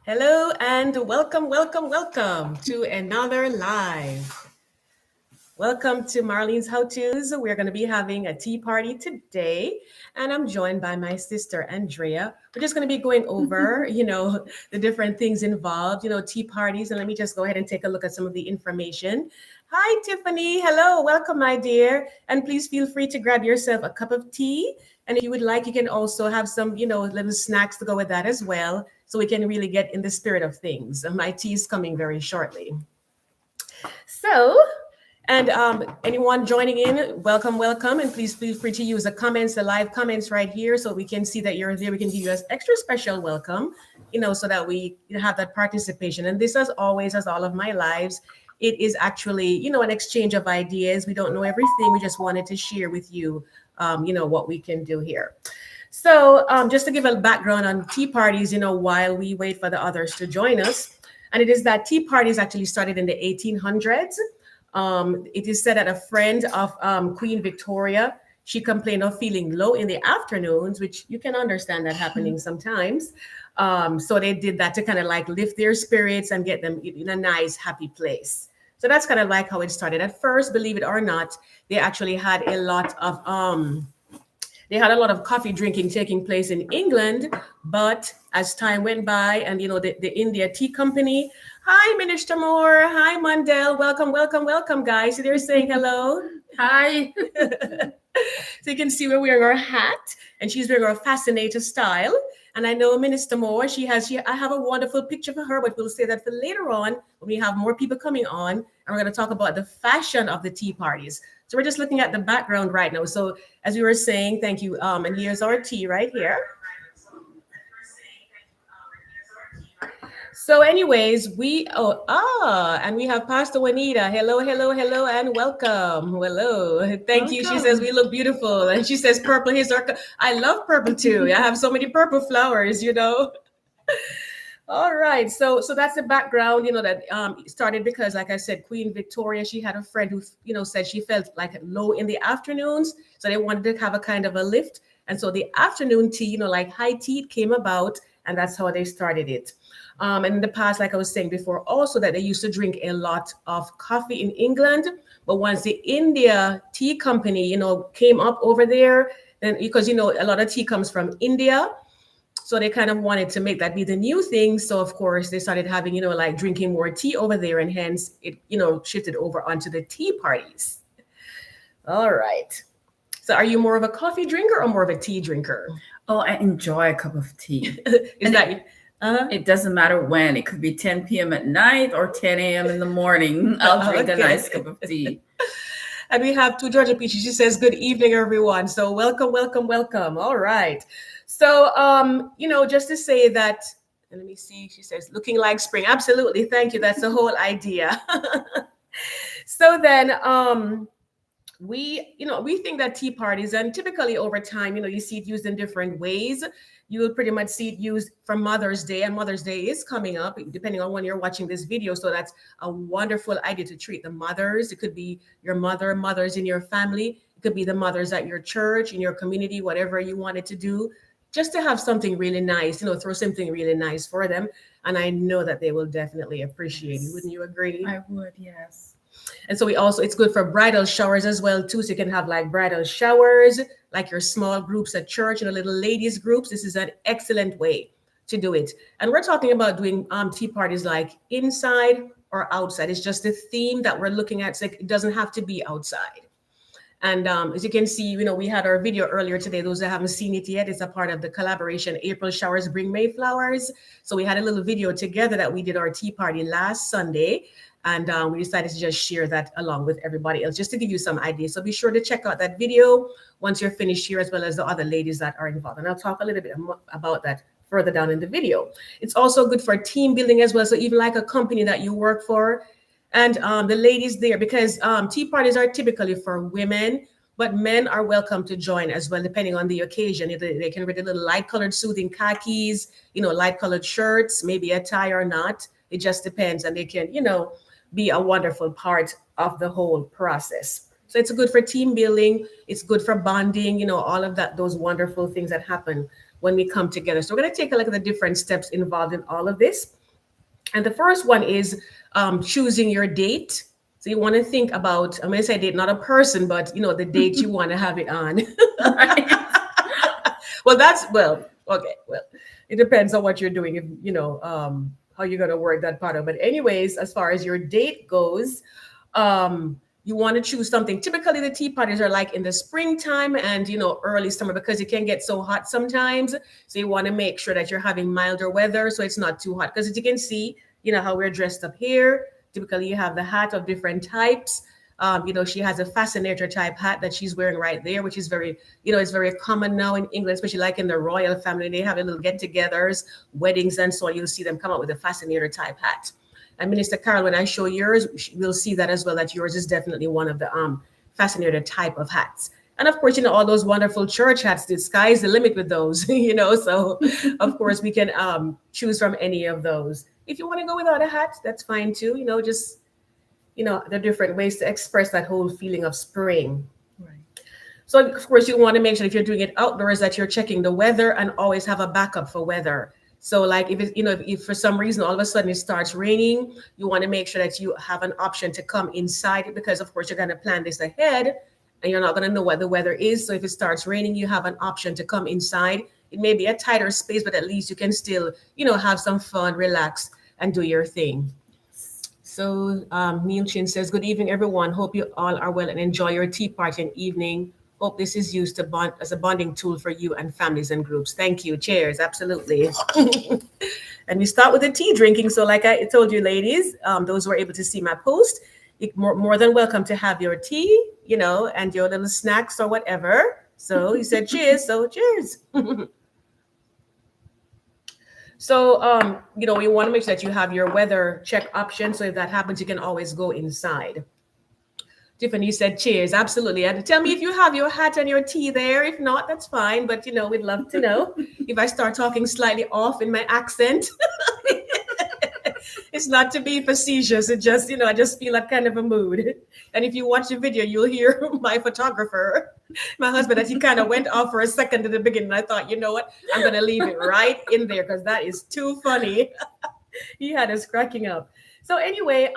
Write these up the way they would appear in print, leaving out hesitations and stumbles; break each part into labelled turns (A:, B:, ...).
A: Hello and welcome to another live. Welcome to Marlene's How To's. We're going to be having a tea party today, and I'm joined by my sister Andrea. We're just going to be going over, the different things involved, tea parties. And let me just go ahead and take a look at some of the information. Hi, Tiffany. Hello. Welcome, my dear. And please feel free to grab yourself a cup of tea. And if you would like, you can also have some, little snacks to go with that as well. So we can really get in the spirit of things. My tea is coming very shortly. So, and anyone joining in, welcome. And please feel free to use the live comments right here so we can see that you're there. We can give you an extra special welcome, so that we have that participation. And this, as always, as all of my lives, it is actually, an exchange of ideas. We don't know everything. We just wanted to share with you, what we can do here. So just to give a background on tea parties, while we wait for the others to join us, and it is that tea parties actually started in the 1800s. It is said that a friend of Queen Victoria, she complained of feeling low in the afternoons, which you can understand that happening sometimes. So they did that to kind of like lift their spirits and get them in a nice, happy place. So that's kind of like how it started. At first, believe it or not, they actually had a lot of coffee drinking taking place in England, but as time went by and, the India Tea Company, hi, Minister Moore, hi, Mandel, welcome, guys. So they're saying hello.
B: Hi.
A: So you can see we're wearing our hat and she's wearing our fascinator style. And I know Minister Moore, I have a wonderful picture for her, but we'll say that for later on when we have more people coming on, and we're going to talk about the fashion of the tea parties. So we're just looking at the background right now. So as we were saying, thank you. And here's our tea right here. So anyways, and we have Pastor Juanita. Hello, and welcome. Hello. Thank you. She says we look beautiful. And she says purple. I love purple too. I have so many purple flowers, All right, so that's the background, that started because, like I said, Queen Victoria, she had a friend who, said she felt like low in the afternoons, so they wanted to have a kind of a lift, and so the afternoon tea, like high tea, came about, and that's how they started it. And in the past, like I was saying before, also that they used to drink a lot of coffee in England, but once the India Tea Company, came up over there, then because a lot of tea comes from India. So they kind of wanted to make that be the new thing. So of course they started having, like drinking more tea over there, and hence it, shifted over onto the tea parties. All right. So are you more of a coffee drinker or more of a tea drinker?
B: Oh, I enjoy a cup of tea.
A: It
B: doesn't matter when. It could be 10 p.m. at night or 10 a.m. in the morning. I'll drink a nice cup of tea.
A: And we have two Georgia Peaches. She says, good evening, everyone. So welcome. All right. So, just to say that, and let me see, she says, looking like spring. Absolutely. Thank you. That's the whole idea. So then, we think that tea parties, and typically over time, you see it used in different ways. You will pretty much see it used for Mother's Day, and Mother's Day is coming up, depending on when you're watching this video. So that's a wonderful idea to treat the mothers. It could be your mothers in your family. It could be the mothers at your church, in your community, whatever you wanted to do, just to have something really nice, throw something really nice for them. And I know that they will definitely appreciate it. Wouldn't you agree?
B: I would, yes.
A: And so it's good for bridal showers as well too. So you can have like bridal showers, like your small groups at church, little ladies groups. This is an excellent way to do it. And we're talking about doing tea parties like inside or outside. It's just the theme that we're looking at. So it doesn't have to be outside. And as you can see, we had our video earlier today. Those that haven't seen it yet, it's a part of the collaboration April Showers Bring Mayflowers. So we had a little video together that we did our tea party last Sunday. And we decided to just share that along with everybody else, just to give you some ideas. So be sure to check out that video once you're finished here, as well as the other ladies that are involved. And I'll talk a little bit about that further down in the video. It's also good for team building as well. So even like a company that you work for, and the ladies there, because tea parties are typically for women, but men are welcome to join as well, depending on the occasion. They can wear the little light-colored soothing khakis, light-colored shirts, maybe a tie or not. It just depends, and they can, be a wonderful part of the whole process. So it's good for team building. It's good for bonding, all of that, those wonderful things that happen when we come together. So we're going to take a look at the different steps involved in all of this. And the first one is choosing your date. So you want to think about, I'm going to say date, not a person, but the date you want to have it on.
B: Right.
A: Well, okay. Well, it depends on what you're doing, if how you're gonna work that part out. But anyways, as far as your date goes, you want to choose something. Typically, the tea parties are like in the springtime and early summer because it can get so hot sometimes. So you want to make sure that you're having milder weather, so it's not too hot. Because as you can see, how we're dressed up here. Typically, you have the hat of different types. She has a fascinator type hat that she's wearing right there, which is very, it's very common now in England, especially like in the royal family. They have a little get-togethers, weddings, and so on. You'll see them come out with a fascinator type hat. And Minister Carol, when I show yours, we'll see that as well, that yours is definitely one of the fascinator type of hats. And of course, all those wonderful church hats, the sky's the limit with those, so of course we can choose from any of those. If you want to go without a hat, that's fine too, just there are different ways to express that whole feeling of spring.
B: Right.
A: So of course you want to make sure if you're doing it outdoors that you're checking the weather and always have a backup for weather. So like if it, if for some reason all of a sudden it starts raining, you want to make sure that you have an option to come inside, because of course you're going to plan this ahead and you're not going to know what the weather is. So if it starts raining, you have an option to come inside. It may be a tighter space, but at least you can still, have some fun, relax, and do your thing. So Neil Chin says, good evening, everyone. Hope you all are well and enjoy your tea party and evening. Hope this is used to bond as a bonding tool for you and families and groups. Thank you. Cheers. Absolutely. And we start with the tea drinking. So like I told you, ladies, those who were able to see my post, you're more than welcome to have your tea, and your little snacks or whatever. So he said, cheers. So cheers. So, we want to make sure that you have your weather check option. So if that happens, you can always go inside. Tiffany said, cheers. Absolutely. And tell me if you have your hat and your tea there. If not, that's fine. But, we'd love to know if I start talking slightly off in my accent. It's not to be facetious. It just, I just feel that kind of a mood. And if you watch the video, you'll hear my photographer, my husband, as he kind of went off for a second at the beginning. I thought, you know what? I'm going to leave it right in there because that is too funny. He had us cracking up. So anyway,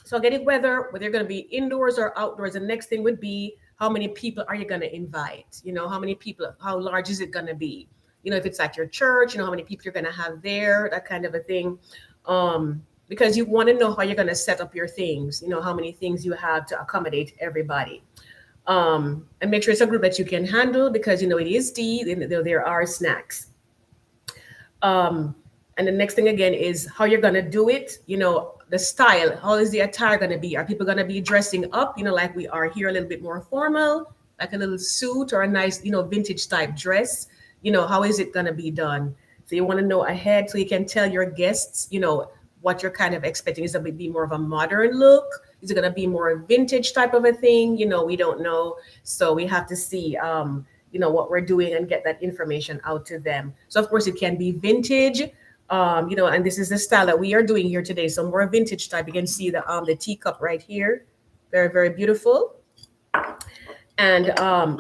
A: so getting whether you're going to be indoors or outdoors. The next thing would be, how many people are you going to invite? How many people, how large is it going to be? If it's at your church, how many people you're going to have there, that kind of a thing. Because you want to know how you're going to set up your things, how many things you have to accommodate everybody. And make sure it's a group that you can handle, because, it is tea, there are snacks. And the next thing again is how you're going to do it, the style. How is the attire going to be? Are people going to be dressing up, like we are here, a little bit more formal, like a little suit or a nice, vintage type dress? How is it going to be done? So you want to know ahead so you can tell your guests, what you're kind of expecting. Is it going to be more of a modern look? Is it going to be more a vintage type of a thing? We don't know. So we have to see, what we're doing and get that information out to them. So of course it can be vintage, and this is the style that we are doing here today. So more vintage type. You can see the teacup right here. Very, very beautiful. And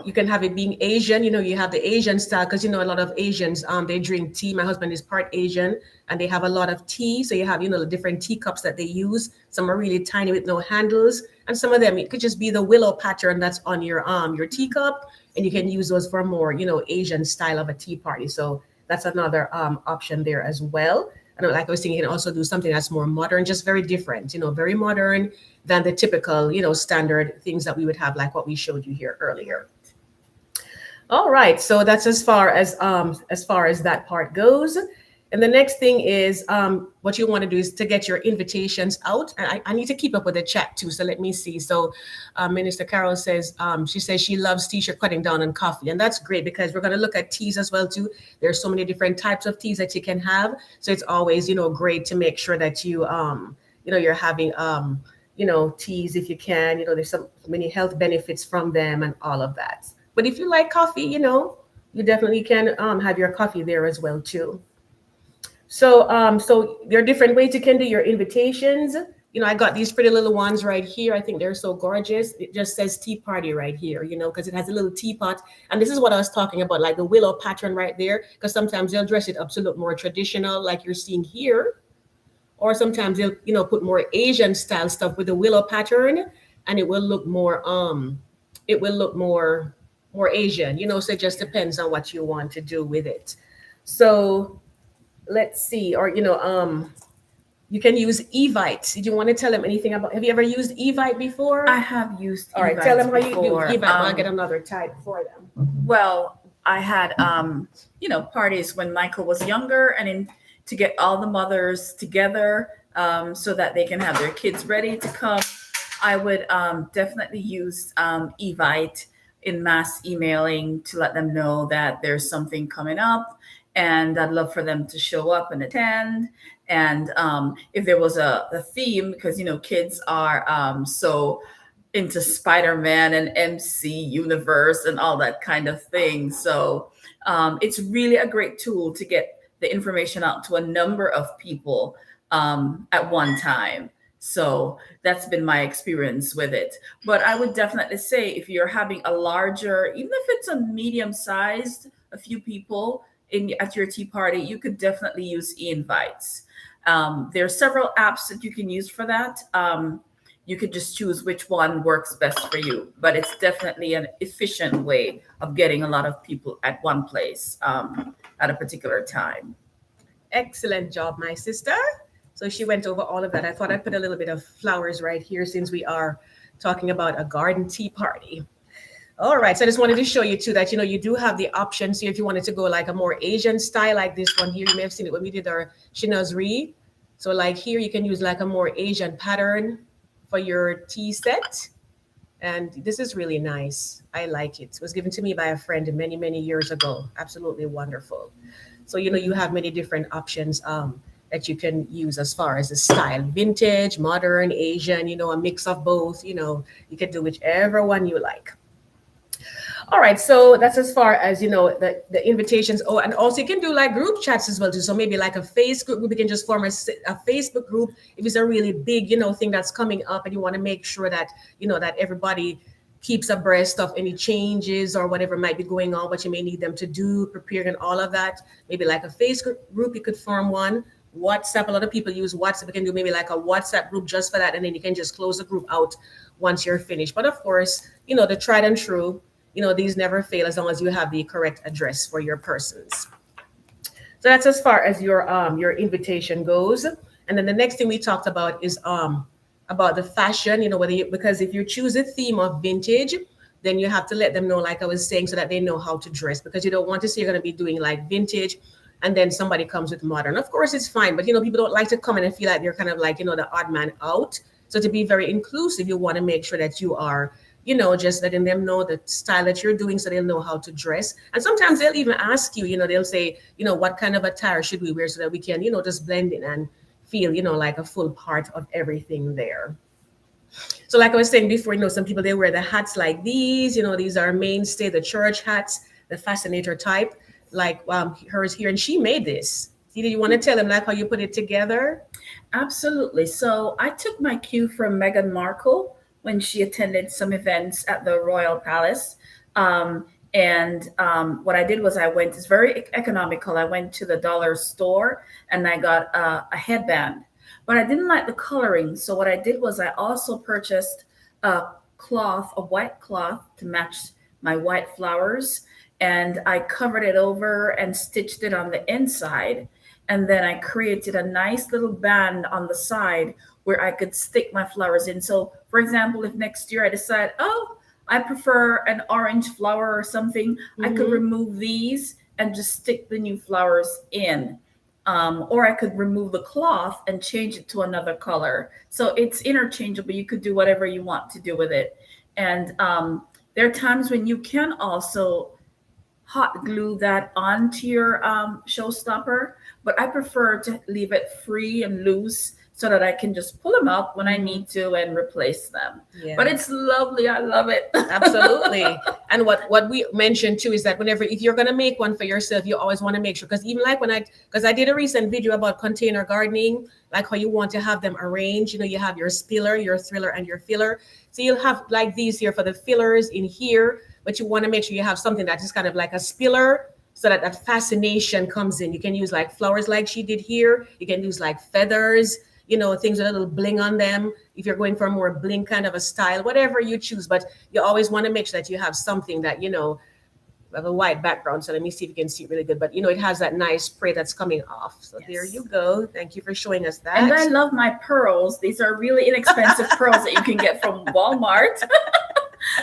A: you can have it being Asian, you have the Asian style, because, a lot of Asians, they drink tea. My husband is part Asian and they have a lot of tea. So you have, the different teacups that they use. Some are really tiny with no handles. And some of them, it could just be the willow pattern that's on your teacup. And you can use those for more, Asian style of a tea party. So that's another option there as well. And like I was saying, you can also do something that's more modern, just very different, very modern than the typical, standard things that we would have, like what we showed you here earlier. All right, so that's as far as that part goes. And the next thing is what you want to do is to get your invitations out. And I need to keep up with the chat too. So let me see. So Minister Carol says, she says she loves t-shirt cutting down on coffee. And that's great, because we're going to look at teas as well too. There's so many different types of teas that you can have. So it's always, great to make sure that you, you're having, teas if you can. There's so many health benefits from them and all of that. But if you like coffee, you definitely can have your coffee there as well too. So there are different ways you can do your invitations. I got these pretty little ones right here. I think they're so gorgeous. It just says tea party right here, because it has a little teapot. And this is what I was talking about, like the willow pattern right there, because sometimes they'll dress it up to look more traditional, like you're seeing here. Or sometimes they'll, put more Asian style stuff with the willow pattern, and it will look more Asian, so it just depends on what you want to do with it. So let's see, or you can use Evite. Did you want to tell them anything about? Have you ever used Evite before?
B: I have used
A: All right, tell them how you do
B: before.
A: Evite. I'll get another type for them.
B: Well, I had parties when Michael was younger, and to get all the mothers together so that they can have their kids ready to come. I would definitely use Evite in mass emailing to let them know that there's something coming up, and I'd love for them to show up and attend. And if there was a theme, because kids are so into Spider-Man and MC Universe and all that kind of thing. So it's really a great tool to get the information out to a number of people at one time. So that's been my experience with it. But I would definitely say if you're having a larger, even if it's a medium sized, a few people at your tea party, you could definitely use e-invites. There are several apps that you can use for that. You could just choose which one works best for you, but it's definitely an efficient way of getting a lot of people at one place at a particular time.
A: Excellent job, my sister. So she went over all of that. I thought I'd put a little bit of flowers right here since we are talking about a garden tea party. All right, so I just wanted to show you too that you do have the options here if you wanted to go like a more Asian style, like this one here. You may have seen it when we did our chinoiserie. So like here you can use like a more Asian pattern for your tea set. And this is really nice. I like it. It was given to me by a friend many, many years ago. Absolutely wonderful. So you have many different options that you can use as far as the style: vintage, modern, Asian, a mix of both. You can do whichever one you like. All right, so that's as far as the invitations. Oh, and also you can do like group chats as well too. So maybe like a Facebook group, you can just form a Facebook group if it's a really big thing that's coming up, and you want to make sure that that everybody keeps abreast of any changes or whatever might be going on, what you may need them to do, preparing and all of that. Maybe like a Facebook group, you could form one. WhatsApp, a lot of people use WhatsApp. You can do maybe like a WhatsApp group just for that, and then you can just close the group out once you're finished. But of course, the tried and true, these never fail as long as you have the correct address for your persons. So that's as far as your invitation goes. And then the next thing we talked about is about the fashion, because if you choose a theme of vintage, then you have to let them know, like I was saying, so that they know how to dress, because you don't want to say you're going to be doing like vintage and then somebody comes with modern. Of course, it's fine, but people don't like to come in and feel like they're kind of like, the odd man out. So to be very inclusive, you want to make sure that you are just letting them know the style that you're doing so they'll know how to dress. And sometimes they'll even ask you, they'll say, what kind of attire should we wear so that we can, just blend in and feel, like a full part of everything there. So like I was saying before, some people, they wear the hats like these, these are mainstay, the church hats, the fascinator type, like hers here. And she made this. Do you want to tell them like how you put it together?
B: Absolutely. So I took my cue from Meghan Markle when she attended some events at the Royal Palace. What I did was it's very economical. I went to the dollar store and I got a headband, but I didn't like the coloring. So what I did was I also purchased a white cloth to match my white flowers. And I covered it over and stitched it on the inside. And then I created a nice little band on the side where I could stick my flowers in. So, for example, if next year I decide, I prefer an orange flower or something, I could remove these and just stick the new flowers in. Or I could remove the cloth and change it to another color. So it's interchangeable. You could do whatever you want to do with it. And there are times when you can also hot glue that onto your showstopper, but I prefer to leave it free and loose so that I can just pull them out when I need to and replace them.
A: Yeah.
B: But it's lovely. I love it.
A: Absolutely. And what we mentioned too is that if you're going to make one for yourself, you always want to make sure, because even like because I did a recent video about container gardening, like how you want to have them arranged. You have your spiller, your thriller, and your filler. So you'll have like these here for the fillers in here, but you want to make sure you have something that is kind of like a spiller, so that fascination comes in. You can use like flowers like she did here. You can use like feathers, things with a little bling on them. If you're going for a more bling kind of a style, whatever you choose, but you always want to make sure that you have something that, have a white background. So let me see if you can see it really good, but it has that nice spray that's coming off. So yes. There you go. Thank you for showing us that.
B: And I love my pearls. These are really inexpensive pearls that you can get from Walmart.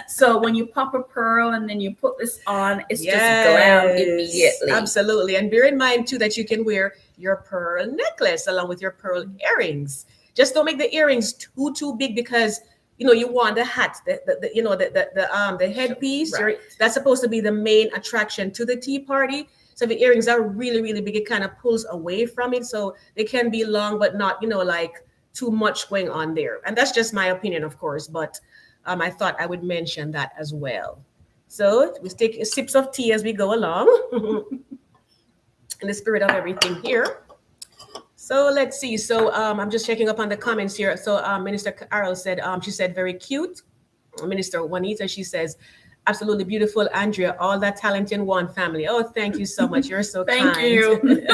B: So when you pop a pearl and then you put this on, it's just glam immediately.
A: Absolutely. And bear in mind too that you can wear your pearl necklace along with your pearl earrings. Just don't make the earrings too big, because you want the hat, the headpiece.
B: Right.
A: That's supposed to be the main attraction to the tea party. So if the earrings are really, really big, it kind of pulls away from it. So they can be long, but not, like too much going on there. And that's just my opinion, of course. But I thought I would mention that as well. So we take sips of tea as we go along in the spirit of everything here. So let's see. So I'm just checking up on the comments here. So Minister Carol said, she said, very cute. Minister Juanita, she says, absolutely beautiful. Andrea, all that talent in one family. Oh, thank you so much. You're so kind.
B: Thank you.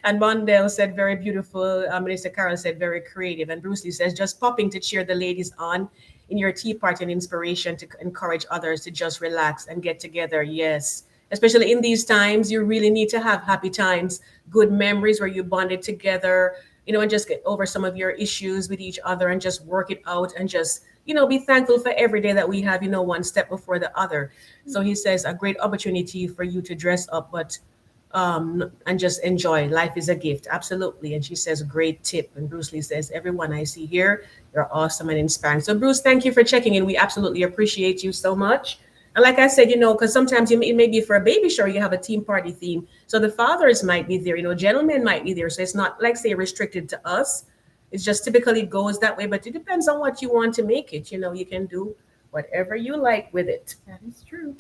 A: And Mondale said, very beautiful. Minister Carol said, very creative. And Bruce Lee says, just popping to cheer the ladies on in your tea party and inspiration to encourage others to just relax and get together. Yes. Especially in these times, you really need to have happy times, good memories where you bonded together, and just get over some of your issues with each other and just work it out and just, be thankful for every day that we have, one step before the other. So he says a great opportunity for you to dress up, but and just enjoy. Life is a gift. Absolutely. And she says, great tip. And Bruce Lee says, everyone I see here, you're awesome and inspiring. So Bruce, thank you for checking in. We absolutely appreciate you so much. And like I said, because sometimes it may be for a baby shower, you have a team party theme. So the fathers might be there, gentlemen might be there. So it's not like, say, restricted to us. It's just typically goes that way. But it depends on what you want to make it. You can do whatever you like with it.
B: That is true.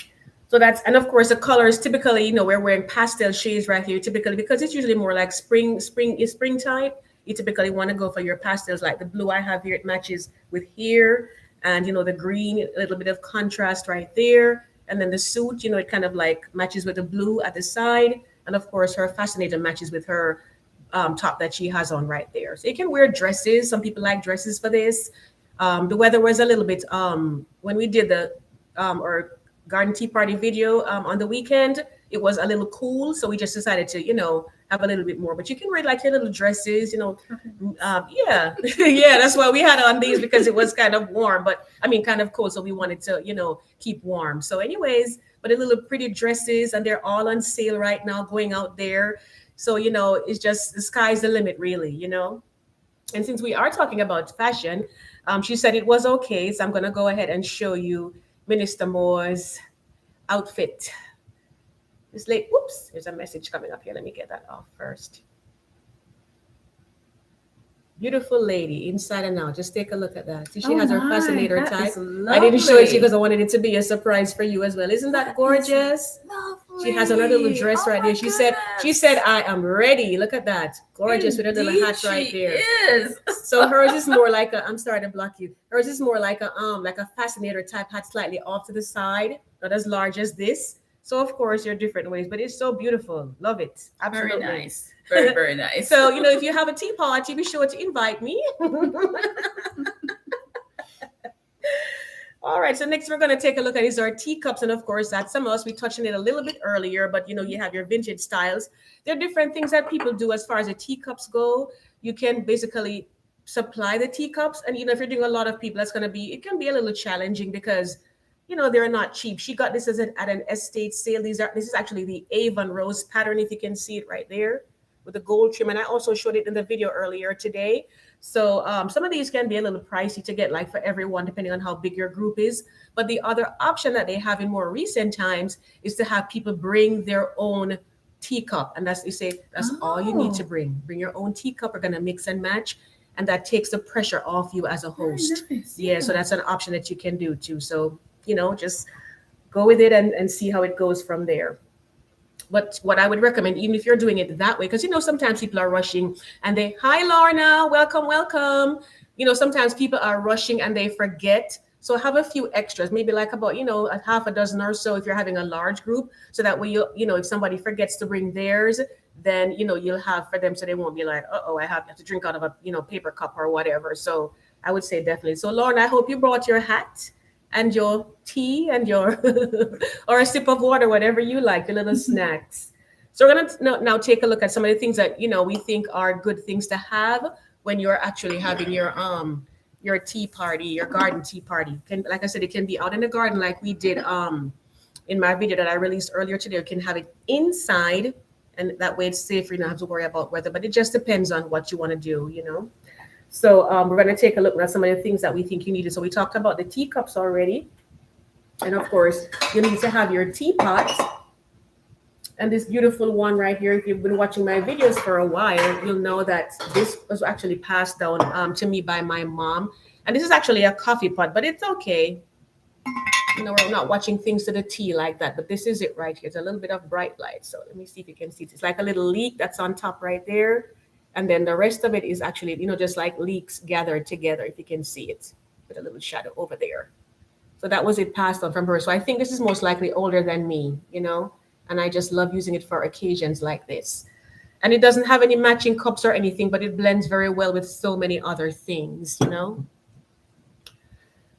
A: So and of course, the colors typically, we're wearing pastel shades right here, typically, because it's usually more like springtime. You typically want to go for your pastels, like the blue I have here. It matches with here. And, the green, a little bit of contrast right there. And then the suit, it kind of like matches with the blue at the side. And of course, her fascinator matches with her top that she has on right there. So you can wear dresses. Some people like dresses for this. The weather was a little bit, when we did the our garden tea party video on the weekend, it was a little cool. So we just decided to, have a little bit more. But you can wear like your little dresses, yeah. Yeah, that's why we had on these, because it was kind of warm, but kind of cold. So we wanted to, keep warm. So anyways, but a little pretty dresses, and they're all on sale right now going out there. So, it's just the sky's the limit, really, And since we are talking about fashion, she said it was okay. So I'm going to go ahead and show you Minister Moore's outfit. It's late. Oops, there's a message coming up here. Let me get that off first. Beautiful lady, inside and out. Just take a look at that. See, she has her fascinator type. I didn't show it to you because I wanted it to be a surprise for you as well. Isn't that gorgeous? She has on her little dress right there. She said, I am ready. Look at that. Gorgeous. Indeed, with her little hat right there.
B: Is.
A: So hers is more like I'm sorry to block you. Hers is more like a fascinator type hat, slightly off to the side, not as large as this. So of course, there are different ways, but it's so beautiful. Love it. Absolutely.
B: Very nice. Very, very nice.
A: So, if you have a tea party, be sure to invite me. All right. So next we're going to take a look at is our teacups. And of course, that's some of us. We touched on it a little bit earlier, but you have your vintage styles. There are different things that people do as far as the teacups go. You can basically supply the teacups. And, if you're doing a lot of people, it can be a little challenging because they're not cheap. She got this at an estate sale. This is actually the Avon Rose pattern, if you can see it right there with the gold trim. And I also showed it in the video earlier today. So some of these can be a little pricey to get, like for everyone, depending on how big your group is. But the other option that they have in more recent times is to have people bring their own teacup, and that's you say that's all you need to
B: Oh,
A: bring. Bring your own teacup. We're gonna mix and match, and that takes the pressure off you as a
B: very
A: host.
B: nice.
A: Yeah, so
B: Yeah.
A: that's an option that you can do too. So just go with it and see how it goes from there. But what I would recommend, even if you're doing it that way, because sometimes people are rushing and they, hi Lorna, welcome, welcome. Sometimes people are rushing and they forget. So have a few extras, maybe like about, a half a dozen or so if you're having a large group. So that way if somebody forgets to bring theirs, then you'll have for them so they won't be like, oh, I have to drink out of a paper cup or whatever. So I would say definitely. So Lorna, I hope you brought your hat and your tea and your or a sip of water, whatever you like, your little snacks. So we're gonna now take a look at some of the things that we think are good things to have when you're actually having your tea party, your garden tea party. Can Like I said, it can be out in the garden like we did in my video that I released earlier today. You can have it inside, and that way it's safe. You don't have to worry about weather, but it just depends on what you want to do. So we're going to take a look at some of the things that we think you needed. So we talked about the teacups already. And of course, you need to have your teapot. And this beautiful one right here, if you've been watching my videos for a while, you'll know that this was actually passed down to me by my mom. And this is actually a coffee pot, but it's okay. We're not watching things to the tea like that, but this is it right here. It's a little bit of bright light. So let me see if you can see it. It's like a little leek that's on top right there. And then the rest of it is actually, just like leeks gathered together, if you can see it, with a little shadow over there. So that was it passed on from her. So I think this is most likely older than me, and I just love using it for occasions like this. And it doesn't have any matching cups or anything, but it blends very well with so many other things. And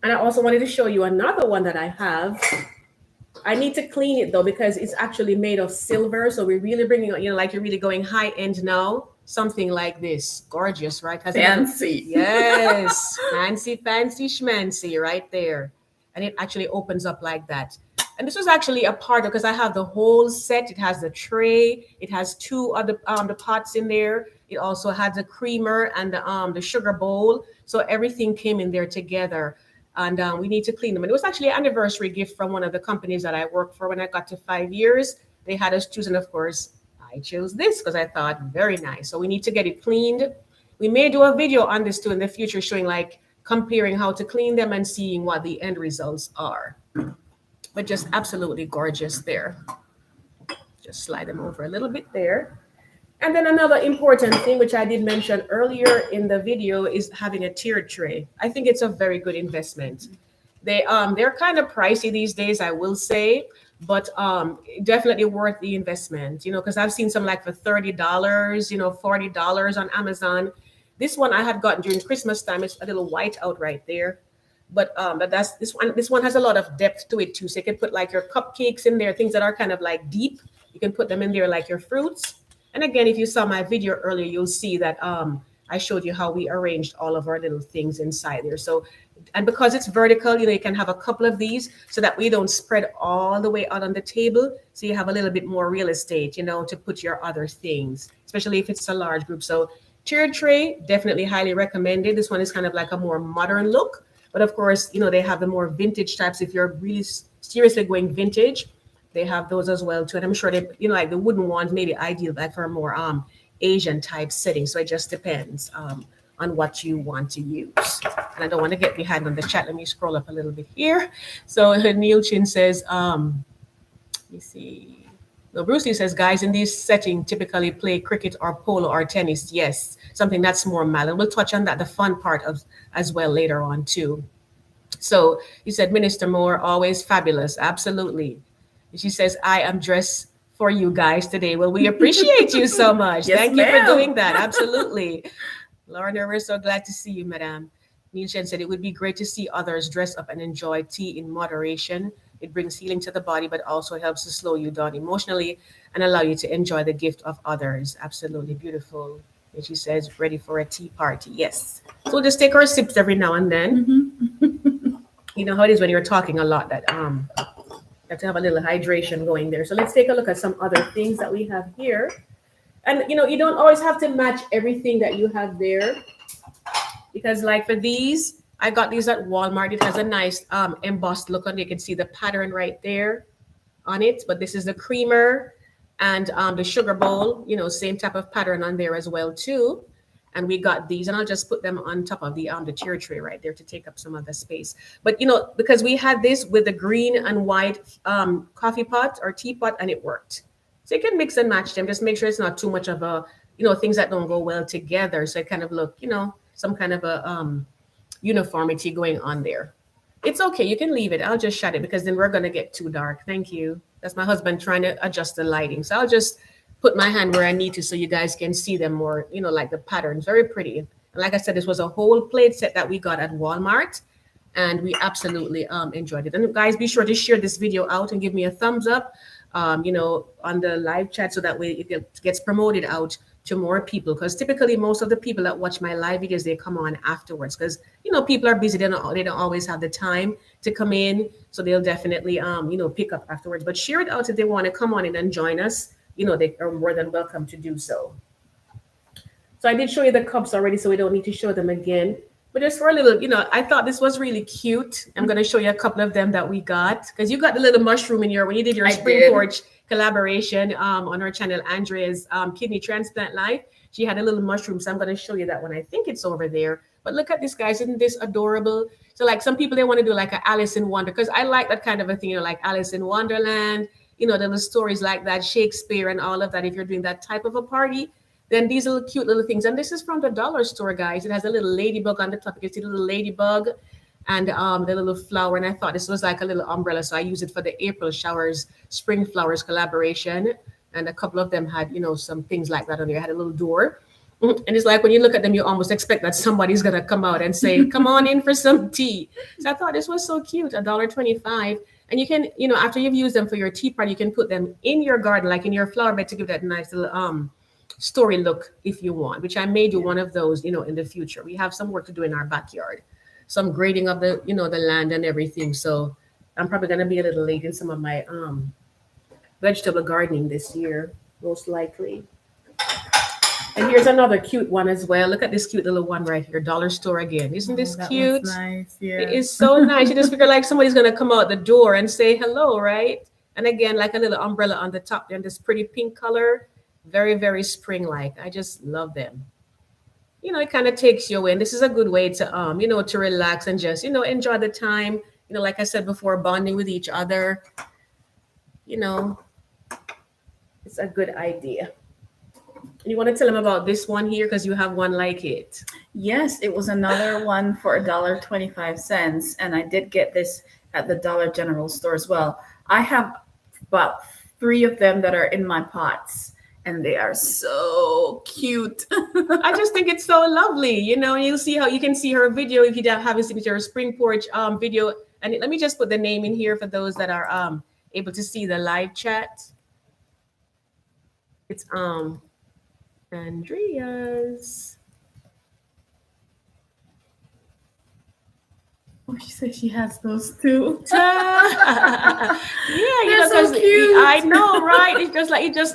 A: I also wanted to show you another one that I have. I need to clean it though because it's actually made of silver. So we're really bringing, like you're really going high end now. Something like this, gorgeous, right?
B: Fancy.
A: Yes, fancy, fancy, schmancy, right there. And it actually opens up like that. And this was actually a part of because I have the whole set. It has the tray. It has two other the pots in there. It also had the creamer and the sugar bowl. So everything came in there together. And we need to clean them. And it was actually an anniversary gift from one of the companies that I worked for when I got to 5 years. They had us choose, and of course, I chose this because I thought very nice. So we need to get it cleaned. We may do a video on this too in the future, showing like comparing how to clean them and seeing what the end results are. But just absolutely gorgeous there. Just slide them over a little bit there. And then another important thing, which I did mention earlier in the video, is having a tiered tray. I think it's a very good investment. They're kind of pricey these days, I will say, but definitely worth the investment. Because I've seen some like for $30, $40 on Amazon. This one I had gotten during Christmas time. It's a little white out right there. But that's this one. This one has a lot of depth to it too. So you can put like your cupcakes in there, things that are kind of like deep. You can put them in there like your fruits. And again, if you saw my video earlier, you'll see that I showed you how we arranged all of our little things inside there. So, and because it's vertical, you can have a couple of these so that we don't spread all the way out on the table. So you have a little bit more real estate, to put your other things, especially if it's a large group. So tiered tray, definitely highly recommended. This one is kind of like a more modern look. But of course, they have the more vintage types. If you're really seriously going vintage, they have those as well too. And I'm sure they, like the wooden ones, maybe ideal like for a more Asian type setting. So it just depends on what you want to use. And I don't want to get behind on the chat. Let me scroll up a little bit here. So Neil Chin says, let me see. No, Bruce Lee says, guys in this setting typically play cricket or polo or tennis. Yes, something that's more mild. And we'll touch on that, the fun part of as well later on too. So he said, Minister Moore, always fabulous. Absolutely. She says, I am dressed for you guys today. Well, we appreciate you so much.
B: Yes,
A: Thank you
B: ma'am.
A: for doing that. Absolutely. Lorna, we're so glad to see you, madam. Neil Shen said, it would be great to see others dress up and enjoy tea in moderation. It brings healing to the body, but also helps to slow you down emotionally and allow you to enjoy the gift of others. Absolutely beautiful. And she says, ready for a tea party. Yes. So we'll just take our sips every now and then. You know how it is when you're talking a lot that you have to have a little hydration going there. So let's take a look at some other things that we have here. And you don't always have to match everything that you have there, because like for these, I got these at Walmart. It has a nice embossed look on it. You can see the pattern right there on it. But this is the creamer. And the sugar bowl, same type of pattern on there as well too. And we got these, and I'll just put them on top of the tier tray right there to take up some of the space. But because we had this with the green and white coffee pot or teapot, and it worked. So you can mix and match them. Just make sure it's not too much of a, things that don't go well together. So it kind of look, some kind of a uniformity going on there. It's okay. You can leave it. I'll just shut it because then we're gonna get too dark. Thank you. That's my husband trying to adjust the lighting. So I'll just put my hand where I need to so you guys can see them more, like the patterns. Very pretty. And like I said, this was a whole plate set that we got at Walmart, and we absolutely enjoyed it. And guys, be sure to share this video out and give me a thumbs up, on the live chat so that way it gets promoted out to more people, because typically most of the people that watch my live videos, they come on afterwards because people are busy. They don't always have the time to come in, so they'll definitely pick up afterwards. But share it out if they want to come on in and join us. They are more than welcome to do so. So I did show you the cups already, so we don't need to show them again. But just for a little, I thought this was really cute. I'm going to show you a couple of them that we got, because you got the little mushroom in when you did your spring porch collaboration on our channel, Andrea's Kidney Transplant Life. She had a little mushroom, so I'm going to show you that one. I think it's over there. But look at this, guys. Isn't this adorable? So like some people, they want to do like a Alice in Wonder, because I like that kind of a thing, like Alice in Wonderland, the little stories like that, Shakespeare and all of that. If you're doing that type of a party, then these little cute little things. And this is from the dollar store, guys. It has a little ladybug on the top. You can see the little ladybug and the little flower. And I thought this was like a little umbrella. So I use it for the April showers, spring flowers collaboration. And a couple of them had, some things like that on there. It had a little door. And it's like when you look at them, you almost expect that somebody's going to come out and say, come on in for some tea. So I thought this was so cute, $1.25. And you can, after you've used them for your tea party, you can put them in your garden, like in your flower bed, to give that nice little story look if you want, which I may do one of those, in the future. We have some work to do in our backyard, some grading of the, the land and everything. So I'm probably going to be a little late in some of my vegetable gardening this year, most likely. And here's another cute one as well. Look at this cute little one right here, dollar store again. Isn't this cute?
B: Nice, yeah.
A: It is so nice. You just figure like somebody's going to come out the door and say hello, right? And again, like a little umbrella on the top there, and this pretty pink color. Very, very spring-like. I just love them. It kind of takes you away. And this is a good way to, to relax and just, enjoy the time. Like I said before, bonding with each other. It's a good idea. And you want to tell them about this one here because you have one like it.
B: Yes, it was another one for $1.25. And I did get this at the Dollar General store as well. I have about 3 of them that are in my pots. And they are so cute.
A: I just think it's so lovely. You'll see how you can see her video if you haven't seen her spring porch video. And let me just put the name in here for those that are able to see the live chat. It's Andrea's.
B: Oh, she said she has those too.
A: Yeah,
B: they're so cute.
A: I know, right?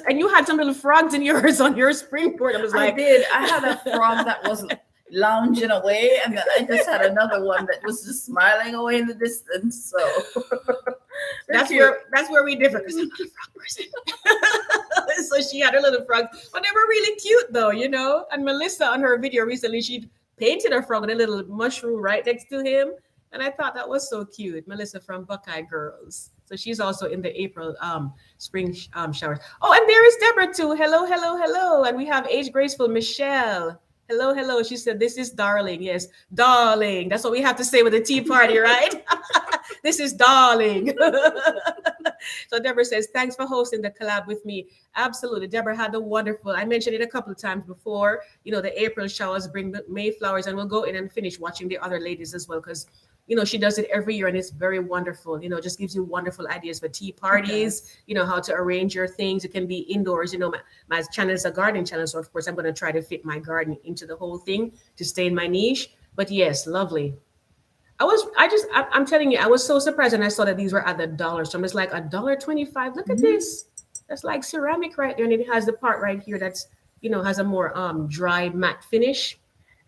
A: And you had some little frogs in yours on your spring porch.
B: I did. I had a frog that was lounging away, and then I just had another one that was just smiling away in the distance. So
A: that's where we differ, because I'm not a frog person. So she had her little frogs, but they were really cute though, And Melissa on her video recently, she painted her frog with a little mushroom right next to him. And I thought that was so cute. Melissa from Buckeye Girls. So she's also in the April spring showers. Oh, and there is Deborah too. Hello, hello, hello. And we have age graceful Michelle. Hello, hello. She said, this is darling. Yes, darling. That's what we have to say with a tea party, right? This is darling. So Deborah says, thanks for hosting the collab with me. Absolutely. Deborah had a wonderful, I mentioned it a couple of times before, the April showers bring the Mayflowers, and we'll go in and finish watching the other ladies as well, because she does it every year and it's very wonderful. Just gives you wonderful ideas for tea parties, how to arrange your things. It can be indoors. My channel is a gardening channel. So of course I'm going to try to fit my garden into the whole thing to stay in my niche. But yes, lovely. I'm telling you, I was so surprised when I saw that these were at the dollar. So I'm just like $1.25. Look at this. That's like ceramic right there. And it has the part right here that's, has a more dry matte finish.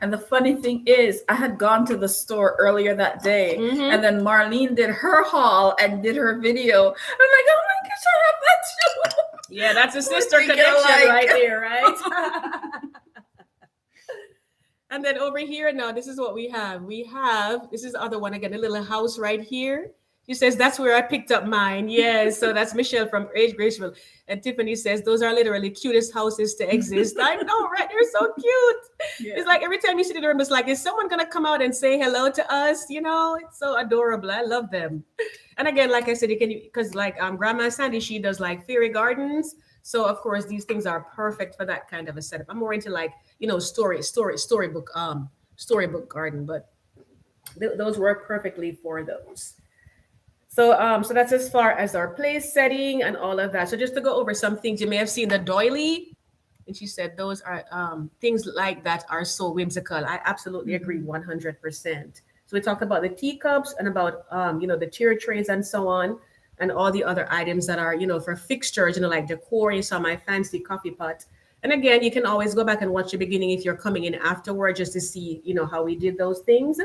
B: And the funny thing is, I had gone to the store earlier that day, and then Marlene did her haul and did her video. I'm like, oh my gosh, I have that too.
A: Yeah, that's a
B: We're
A: sister
B: thinking
A: connection
B: alike.
A: right there, right? And then over here now, this is what we have. We have this is the other one again, a little house right here. She says that's where I picked up mine. Yes, so that's Michelle from Age Graceful. And Tiffany says those are literally cutest houses to exist. I know, right? They're so cute.
B: Yeah.
A: It's like every time you sit in the room, it's like, is someone gonna come out and say hello to us? You know, it's so adorable. I love them. And again, like I said, you can because like Grandma Sandy, she does like fairy gardens. So of course, these things are perfect for that kind of a setup. I'm more into like storybook garden, but those work perfectly for those. So that's as far as our place setting and all of that. So just to go over some things, you may have seen the doily, and she said those are things like that are so whimsical. I absolutely agree,
B: Mhm.
A: 100%. So we talked about the teacups and about the tier trays and so on, and all the other items that are for fixtures, like decor. You saw my fancy coffee pot. And again, you can always go back and watch the beginning if you're coming in afterward just to see, how we did those things.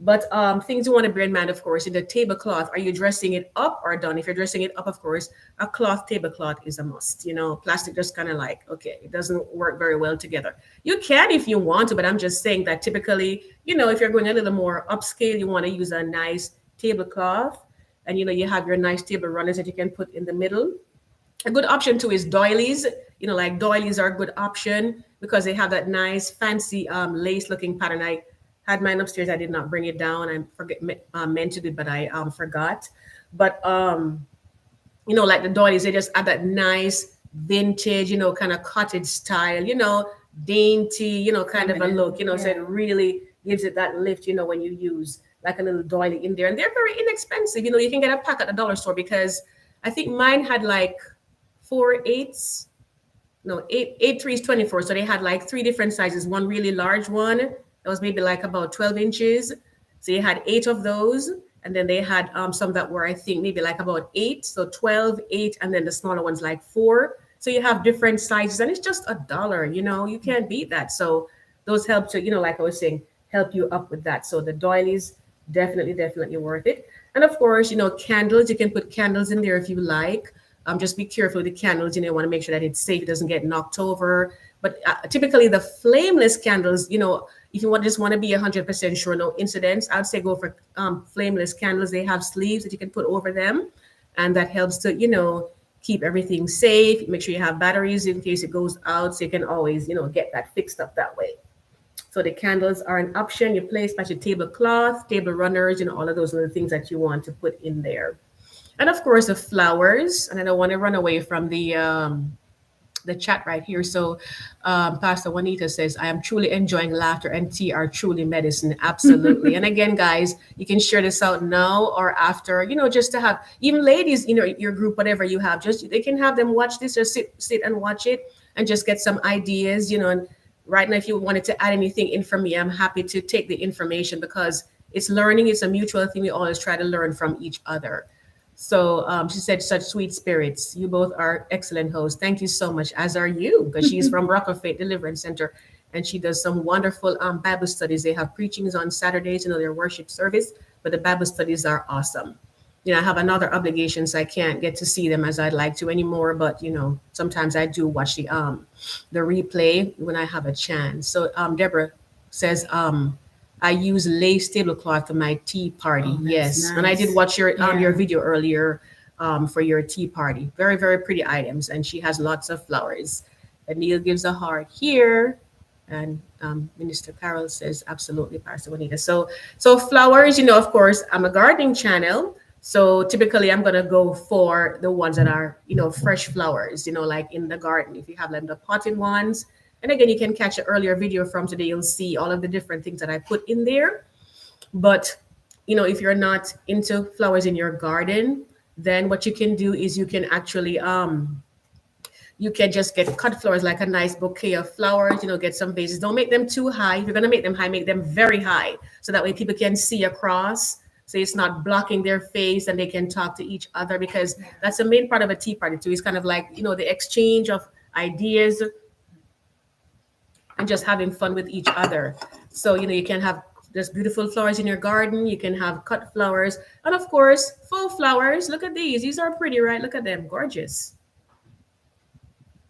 A: But things you want to bear in mind, of course, in the tablecloth, are you dressing it up or down? If you're dressing it up, of course, a cloth tablecloth is a must. Plastic just kind of like, okay, it doesn't work very well together. You can if you want to, but I'm just saying that typically, if you're going a little more upscale, you want to use a nice tablecloth. And, you have your nice table runners that you can put in the middle. A good option too is doilies. Like doilies are a good option because they have that nice fancy lace looking pattern. I had mine upstairs. I did not bring it down. I meant to do it, but I forgot. But like the doilies, they just add that nice vintage, kind of cottage style, dainty, kind of a
B: Feminine.
A: look, so it
B: Yeah.
A: really gives it that lift, when you use like a little doily in there. And they're very inexpensive. You can get a pack at the dollar store because I think mine had like 4/8. No, eight threes 24. So they had like three different sizes. One really large one that was maybe like about 12 inches. So you had eight of those. And then they had some that were, I think, maybe like about eight. So 12, eight, and then the smaller ones like four. So you have different sizes, and it's just a dollar, you can't beat that. So those help to, like I was saying, help you up with that. So the doilies, definitely, definitely worth it. And of course, candles, you can put candles in there if you like. Just be careful with the candles. You want to make sure that it's safe, it doesn't get knocked over. But typically, the flameless candles, if you just want to be 100% sure, no incidents, I'd say go for flameless candles. They have sleeves that you can put over them, and that helps to, keep everything safe. Make sure you have batteries in case it goes out, so you can always, get that fixed up that way. So the candles are an option. You place by your tablecloth, table runners, all of those little things that you want to put in there. And of course, the flowers. And I don't want to run away from the chat right here. So, Pastor Juanita says, I am truly enjoying laughter and tea are truly medicine. Absolutely. And again, guys, you can share this out now or after, just to have even ladies, your group, whatever you have, just they can have them watch this or sit and watch it and just get some ideas, and right now, if you wanted to add anything in for me, I'm happy to take the information because it's learning. It's a mutual thing. We always try to learn from each other. So she said, such sweet spirits. You both are excellent hosts. Thank you so much, as are you, because she's from Rock of Faith Deliverance Center and she does some wonderful Bible studies. They have preachings on Saturdays, their worship service, but the Bible studies are awesome. I have another obligations. I can't get to see them as I'd like to anymore, but sometimes I do watch the replay when I have a chance. So Deborah says, I use lace tablecloth for my tea party.
B: Oh, that's
A: Yes, and I did
B: nice.
A: watch your
B: Yeah.
A: video earlier for your tea party. Very very pretty items, and she has lots of flowers. And Neil gives a heart here, and Minister Carol says absolutely, Pastor Juanita. So flowers, of course, I'm a gardening channel. So typically, I'm gonna go for the ones that are fresh flowers, like in the garden. If you have like the potted ones, and again, you can catch an earlier video from today. You'll see all of the different things that I put in there. But, if you're not into flowers in your garden, then what you can do is you can actually you can just get cut flowers like a nice bouquet of flowers, get some vases. Don't make them too high. If you're gonna make them high, make them very high. So that way people can see across. So it's not blocking their face and they can talk to each other because that's the main part of a tea party too. It's kind of like, the exchange of ideas and just having fun with each other. So, you can have just beautiful flowers in your garden. You can have cut flowers. And of course, full flowers. Look at these. These are pretty, right? Look at them. Gorgeous.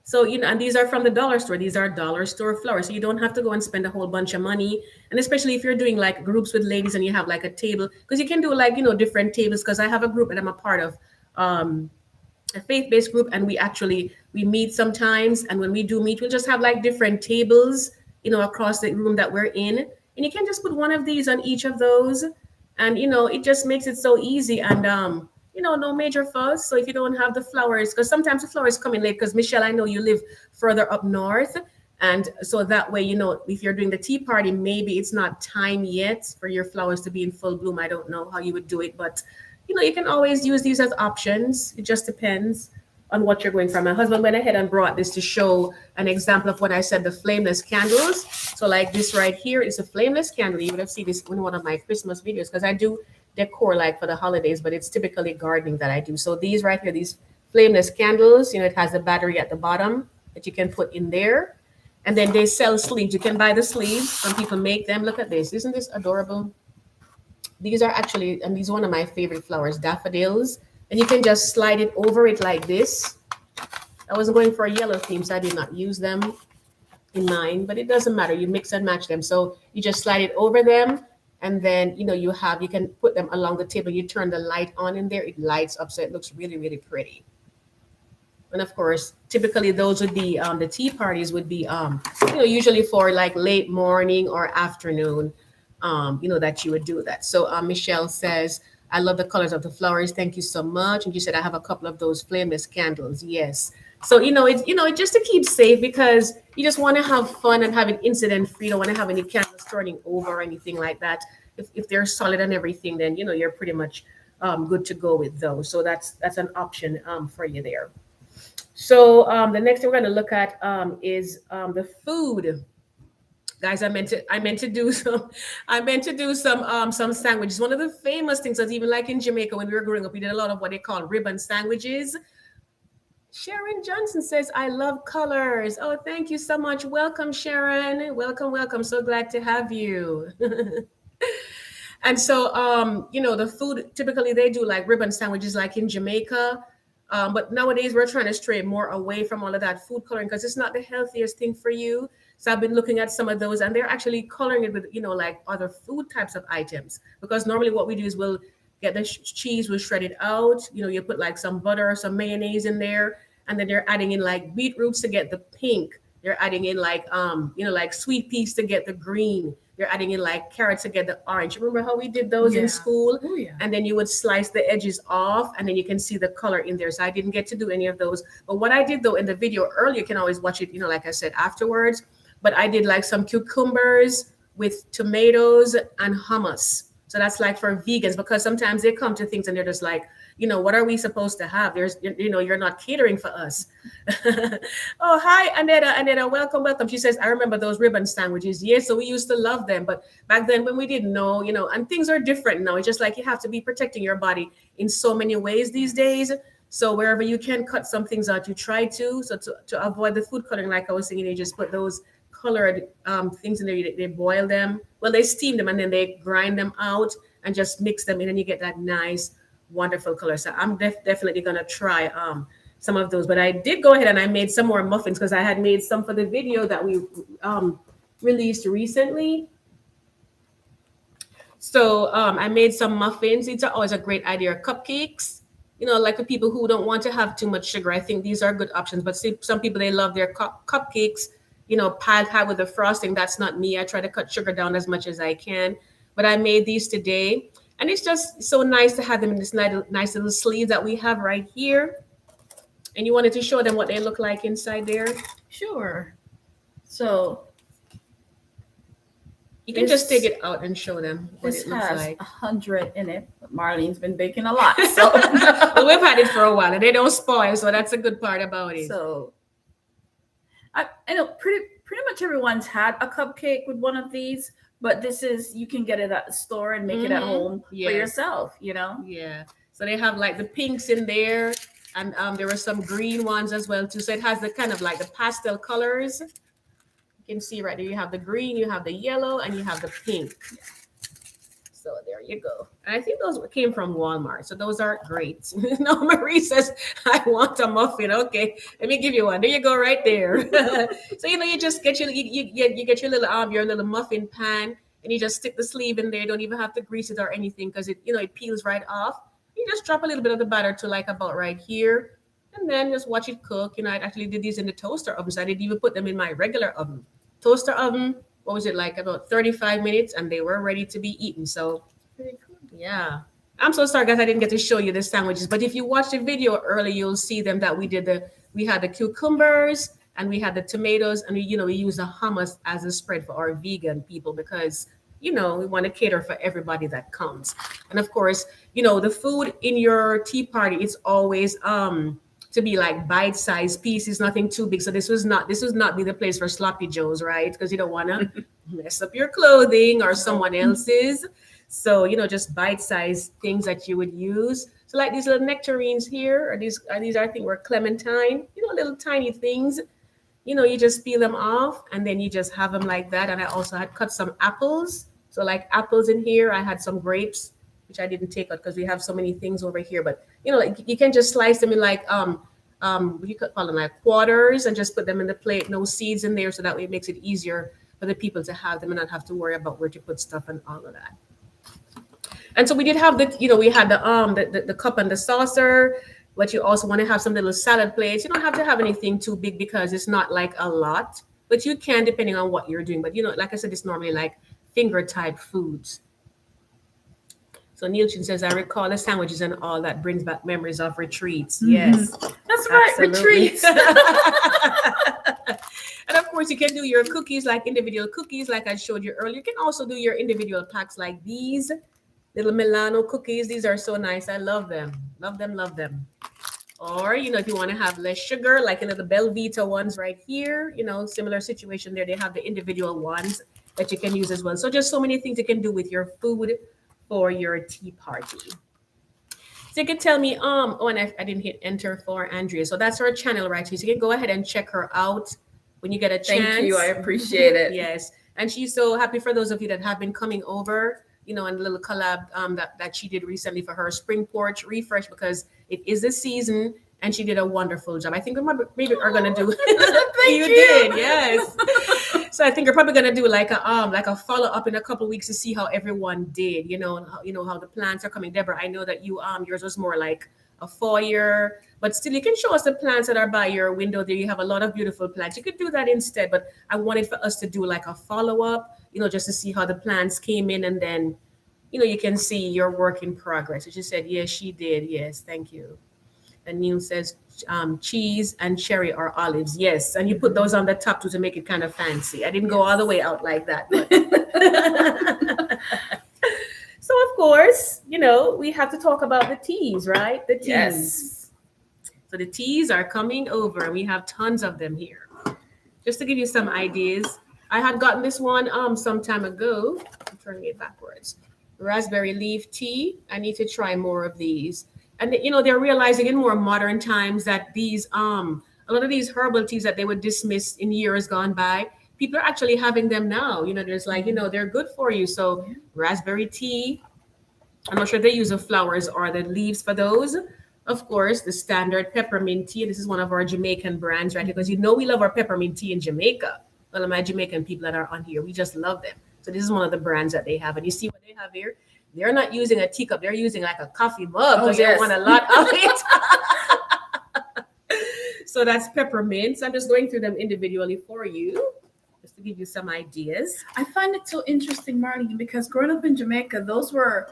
A: So, and these are from the dollar store. These are dollar store flowers. So you don't have to go and spend a whole bunch of money. And especially if you're doing like groups with ladies and you have like a table, because you can do like, different tables. Because I have a group that I'm a part of, um, a faith-based group, and we meet sometimes. And when we do meet, we'll just have like different tables, across the room that we're in. And you can just put one of these on each of those. And it just makes it so easy. And no major fuss. So if you don't have the flowers, because sometimes the flowers come in late, because Michelle, I know you live further up north. And so that way, if you're doing the tea party, maybe it's not time yet for your flowers to be in full bloom. I don't know how you would do it, but you can always use these as options. It just depends on what you're going for. My husband went ahead and brought this to show an example of what I said, the flameless candles. So like this right here is a flameless candle. You would have seen this in one of my Christmas videos, because I do decor like for the holidays, but it's typically gardening that I do. So these right here, these flameless candles, it has a battery at the bottom that you can put in there. And then they sell sleeves. You can buy the sleeves. Some people make them. Look at this. Isn't this adorable? These are actually, and these are one of my favorite flowers, daffodils. And you can just slide it over it like this. I wasn't going for a yellow theme, so I did not use them in mine, but it doesn't matter. You mix and match them. So you just slide it over them, and then you can put them along the table. You turn the light on in there, it lights up, so it looks really, really pretty. And of course, typically those would be the tea parties would be usually for like late morning or afternoon, that you would do that. So Michelle says, I love the colors of the flowers. Thank you so much. And you said I have a couple of those flameless candles. Yes. So it's just to keep safe, because you just want to have fun and have it incident free. You don't want to have any candles turning over or anything like that. If they're solid and everything, then you're pretty much good to go with those. So that's an option for you there. So the next thing we're going to look at is the food. Guys, I meant to do some sandwiches. One of the famous things that even like in Jamaica when we were growing up, we did a lot of what they call ribbon sandwiches. Sharon Johnson says, I love colors. Oh, thank you so much. Welcome, Sharon. Welcome, welcome. So glad to have you. And so, the food, typically they do like ribbon sandwiches like in Jamaica. But nowadays we're trying to stray more away from all of that food coloring, because it's not the healthiest thing for you. So I've been looking at some of those, and they're actually coloring it with, like other food types of items. Because normally what we do is we'll get the cheese, we'll shred it out. You put like some butter or some mayonnaise in there, and then they're adding in like beetroots to get the pink. They're adding in like, like sweet peas to get the green. They're adding in like carrots to get the orange. Remember how we did those in school?
B: Oh, yeah.
A: And then you would slice the edges off, and then you can see the color in there. So I didn't get to do any of those. But what I did though in the video earlier, you can always watch it, like I said, afterwards. But I did like some cucumbers with tomatoes and hummus. So that's like for vegans, because sometimes they come to things and they're just like, what are we supposed to have? There's, you're not catering for us. Oh, hi, Aneta, welcome, welcome. She says, I remember those ribbon sandwiches. Yes, so we used to love them. But back then when we didn't know, and things are different now. It's just like you have to be protecting your body in so many ways these days. So wherever you can cut some things out, you try to. So to avoid the food coloring, like I was saying, you just put those colored things in there. They boil them. Well, they steam them, and then they grind them out and just mix them in, and you get that nice, wonderful color. So I'm definitely gonna try some of those. But I did go ahead and I made some more muffins, because I had made some for the video that we released recently. So I made some muffins. These are always a great idea. Cupcakes, like for people who don't want to have too much sugar, I think these are good options. But see, some people, they love their cupcakes, piled high with the frosting. That's not me. I try to cut sugar down as much as I can. But I made these today. And it's just so nice to have them in this nice little sleeve that we have right here. And you wanted to show them what they look like inside there?
B: Sure. So
A: you can just take it out and show them what it looks like.
B: 100 in it, but Marlene's been baking a lot. So
A: well, we've had it for a while and they don't spoil, so that's a good part about it.
B: So I know pretty much everyone's had a cupcake with one of these. But this is, you can get it at the store and make it at home for yourself,
A: Yeah. So they have like the pinks in there, and there were some green ones as well too. So it has the kind of like the pastel colors. You can see right there, you have the green, you have the yellow, and you have the pink. So there you go. And I think those came from Walmart. So those are great. No, Marie says, I want a muffin. Okay, let me give you one. There you go, right there. So you just get you get your little muffin pan, and you just stick the sleeve in there. You don't even have to grease it or anything because it peels right off. You just drop a little bit of the batter to like about right here, and then just watch it cook. I actually did these in the toaster oven, so I didn't even put them in my regular oven. Toaster oven, what was it, like about 35 minutes, and they were ready to be eaten. So yeah. I'm so sorry, guys, I didn't get to show you the sandwiches. But if you watch the video early, you'll see them that we had the cucumbers and we had the tomatoes, and we use the hummus as a spread for our vegan people because we want to cater for everybody that comes. And of course, the food in your tea party, it's always to be like bite-sized pieces, nothing too big. So this was not be the place for sloppy joes, right? Because you don't want to mess up your clothing or someone else's. So just bite-sized things that you would use. So like these little nectarines here, or these I think were clementine, little tiny things. You just peel them off and then you just have them like that. And I also had cut some apples. So like apples in here, I had some grapes, which I didn't take out because we have so many things over here. But like you can just slice them in like what you could call them, like quarters, and just put them in the plate, no seeds in there, so that way it makes it easier for the people to have them and not have to worry about where to put stuff and all of that. And so we did have we had the cup and the saucer, but you also want to have some little salad plates. You don't have to have anything too big because it's not like a lot, but you can depending on what you're doing. But like I said, it's normally like finger type foods. So Nielsen says, I recall the sandwiches and all that brings back memories of retreats. Yes,
B: that's right,
A: absolutely.
B: Retreats.
A: And of course, you can do your cookies, like individual cookies, like I showed you earlier. You can also do your individual packs like these little Milano cookies. These are so nice. I love them. Love them, love them. Or, if you want to have less sugar, like the Belvita ones right here, similar situation there. They have the individual ones that you can use as well. So just so many things you can do with your food for your tea party. So you can tell me, and I didn't hit enter for Andrea. So that's her channel right here. So you can go ahead and check her out when you get a chance.
B: Thank you. I appreciate it.
A: Yes. And she's so happy for those of you that have been coming over, and the little collab that she did recently for her spring porch refresh, because it is the season and she did a wonderful job. I think we maybe are gonna do
B: Thank you.
A: Did, yes. So I think you're probably gonna do like a follow-up in a couple of weeks to see how everyone did, how the plants are coming. Deborah, I know that yours was more like a foyer, but still you can show us the plants that are by your window there. You have a lot of beautiful plants. You could do that instead, but I wanted for us to do like a follow-up, just to see how the plants came in, and then you can see your work in progress. And she said, yes, she did. Yes, thank you. And Neil says cheese and cherry or olives. Yes, and you put those on the top too to make it kind of fancy. I didn't go all the way out like that, but so of course, we have to talk about the teas, right? The teas.
B: Yes.
A: So the teas are coming over. We have tons of them here. Just to give you some ideas, I had gotten this one some time ago. I'm turning it backwards. Raspberry leaf tea. I need to try more of these. And they're realizing in more modern times that these a lot of these herbal teas that they would dismiss in years gone by, people are actually having them now. There's like, they're good for you. So raspberry tea, I'm not sure if they use the flowers or the leaves for those. Of course, the standard peppermint tea. This is one of our Jamaican brands, right? Because we love our peppermint tea in Jamaica. Well, my Jamaican people that are on here, we just love them. So this is one of the brands that they have. And you see what they have here? They're not using a teacup. They're using like a coffee mug because they want a lot of it. So that's peppermints. I'm just going through them individually for you, just to give you some ideas.
B: I find it so interesting, Marlene, because growing up in Jamaica, those were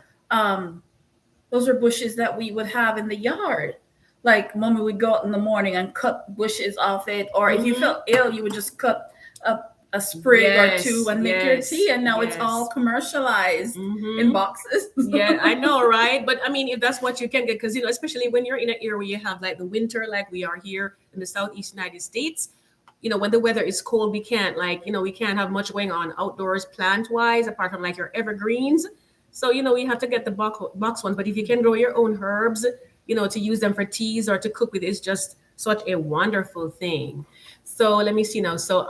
B: bushes that we would have in the yard. Like Mommy would go out in the morning and cut bushes off it, or if you felt ill, you would just cut up a sprig or two and make your tea. And now it's all commercialized in boxes.
A: Yeah, I know, right? But I mean, if that's what you can get, because especially when you're in an area where you have like the winter, like we are here in the Southeast United States, when the weather is cold, we can't we can't have much going on outdoors plant wise, apart from like your evergreens. So we have to get the box ones. But if you can grow your own herbs, to use them for teas or to cook with, is just such a wonderful thing. So let me see now. So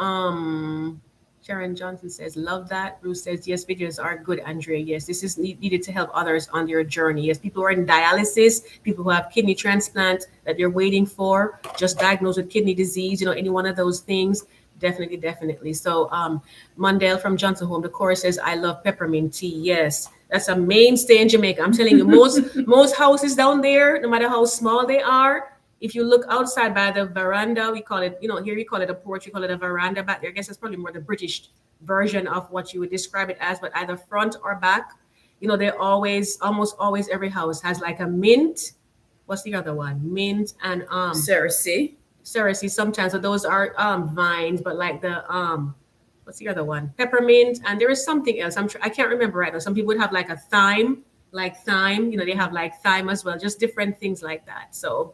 A: Sharon Johnson says, love that. Bruce says, yes, videos are good, Andrea. Yes, this is needed to help others on their journey. Yes, people who are in dialysis, people who have kidney transplant that they're waiting for, just diagnosed with kidney disease, any one of those things. Definitely, definitely. So, Mundell from Johnson Home, the chorus says, I love peppermint tea. Yes, that's a mainstay in Jamaica. I'm telling you, most houses down there, no matter how small they are, if you look outside by the veranda, we call it, here we call it a porch, we call it a veranda back there. I guess it's probably more the British version of what you would describe it as, but either front or back, they're almost always every house has like a mint. What's the other one? Mint and cerasee sometimes. So those are vines, but like the what's the other one? Peppermint, and there is something else. I can't remember right now. Some people would have like a thyme, they have like thyme as well, just different things like that. So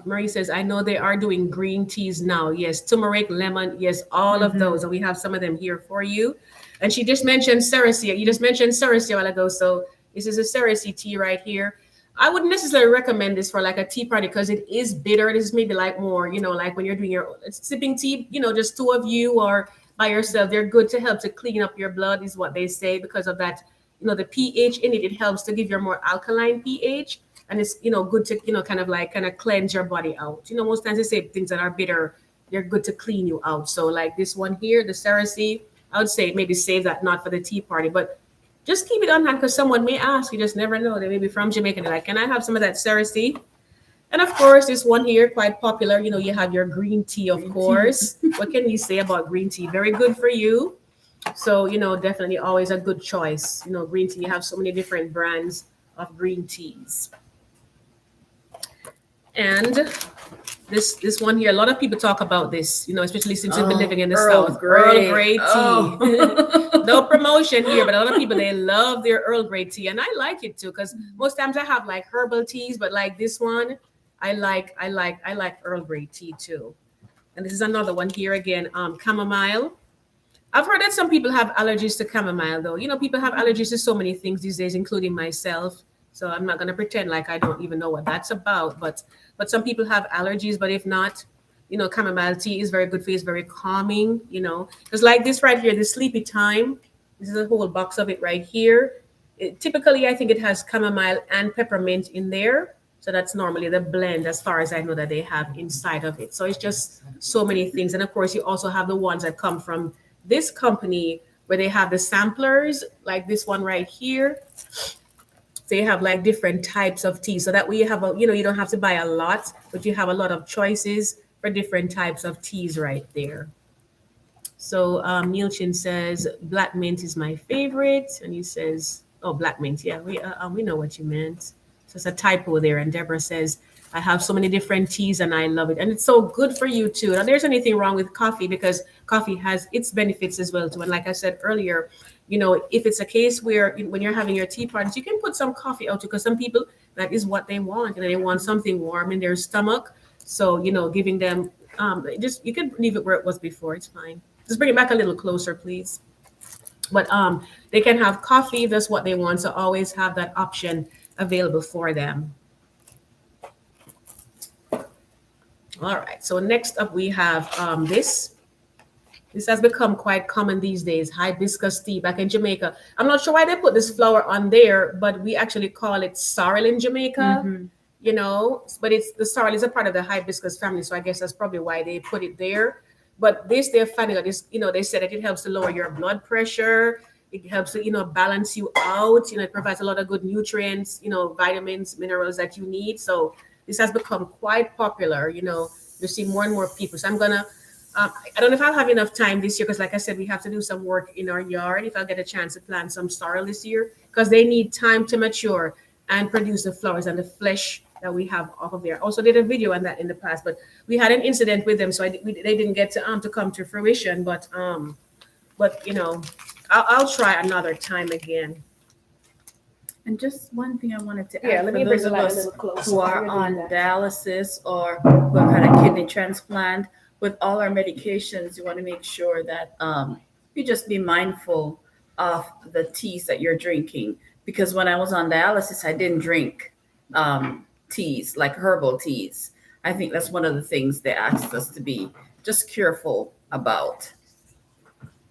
A: Marie says, I know they are doing green teas now. Yes, turmeric, lemon, yes, all of those. And we have some of them here for you. And she just mentioned cerasee. You just mentioned cerasee a while ago. So this is a cerasee tea right here. I wouldn't necessarily recommend this for like a tea party because it is bitter. It is maybe like more, like when you're doing your sipping tea, just two of you or by yourself. They're good to help to clean up your blood is what they say because of that, the pH in it. It helps to give your more alkaline pH. And it's, good to, kind of cleanse your body out. Most times they say things that are bitter, they're good to clean you out. So like this one here, the cerasee, I would say maybe save that not for the tea party, but just keep it on hand because someone may ask. You just never know. They may be from Jamaica. They're like, can I have some of that cerasee? And of course, this one here, quite popular. You have your green tea, of course. What can we say about green tea? Very good for you. So, definitely always a good choice. Green tea, you have so many different brands of green teas. And this one here, a lot of people talk about this, especially since you've been living in the South. Earl Grey tea. No promotion here, but a lot of people, they love their Earl Grey tea. And I like it too, because most times I have like herbal teas, but like this one, I like Earl Grey tea too. And this is another one here again, chamomile. I've heard that some people have allergies to chamomile though. People have allergies to so many things these days, including myself. So I'm not going to pretend like I don't even know what that's about, but some people have allergies. But if not, chamomile tea is very good for you. It's very calming, because like this right here, the sleepy time, this is a whole box of it right here. Typically, I think it has chamomile and peppermint in there. So that's normally the blend as far as I know that they have inside of it. So it's just so many things. And of course, you also have the ones that come from this company where they have the samplers, like this one right here. They have like different types of tea. So that way you have you don't have to buy a lot, but you have a lot of choices for different types of teas right there. So Neilchin says, black mint is my favorite. And he says, oh, black mint. Yeah, we know what you meant. So it's a typo there. And Deborah says, I have so many different teas and I love it. And it's so good for you too. Now, there's anything wrong with coffee because coffee has its benefits as well too. And like I said earlier, if it's a case where when you're having your tea parties, you can put some coffee out too, because some people, that is what they want. They want something warm in their stomach. So, giving them, you can leave it where it was before. It's fine. Just bring it back a little closer, please. But they can have coffee. That's what they want. So always have that option available for them. All right. So next up we have this. This has become quite common these days, hibiscus tea back in Jamaica. I'm not sure why they put this flower on there, but we actually call it sorrel in Jamaica, but the sorrel is a part of the hibiscus family. So I guess that's probably why they put it there. But they're finding out this, they said that it helps to lower your blood pressure. It helps to, balance you out. It provides a lot of good nutrients, vitamins, minerals that you need. So this has become quite popular. You see more and more people. So I'm going to, I don't know if I'll have enough time this year because, like I said, we have to do some work in our yard. If I'll get a chance to plant some sorrel this year, because they need time to mature and produce the flowers and the flesh that we have off of there. Also did a video on that in the past, but we had an incident with them, so they didn't get to come to fruition. But I'll try another time again.
B: And just one thing I wanted to add for those of us who are on dialysis or who have had a kidney transplant, with all our medications, you want to make sure that you just be mindful of the teas that you're drinking. Because when I was on dialysis, I didn't drink teas, like herbal teas. I think that's one of the things they asked us to be just careful about.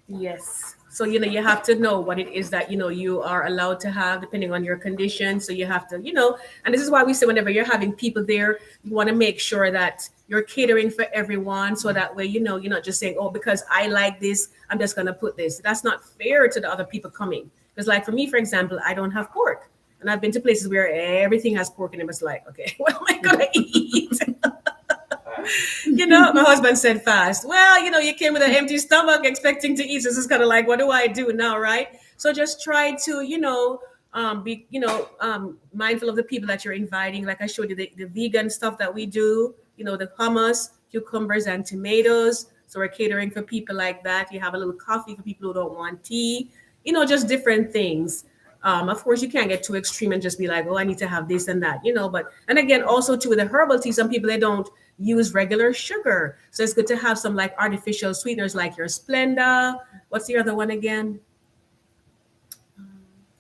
B: Yes.
A: So, you have to know what it is that, you are allowed to have depending on your condition. So you have to, and this is why we say whenever you're having people there, you want to make sure that you're catering for everyone. So that way, you're not just saying, oh, because I like this, I'm just going to put this. That's not fair to the other people coming. Because like for me, for example, I don't have pork. And I've been to places where everything has pork and it was like, okay, what am I going to eat? My husband said fast. Well, you came with an empty stomach expecting to eat. So this is kind of like, what do I do now, right? So just try to, be, mindful of the people that you're inviting. Like I showed you the vegan stuff that we do, the hummus, cucumbers, and tomatoes. So we're catering for people like that. You have a little coffee for people who don't want tea, just different things. Of course, you can't get too extreme and just be like, oh, I need to have this and that, but, and again, also too, with the herbal tea, some people, they don't use regular sugar. So it's good to have some like artificial sweeteners like your Splenda. What's the other one again?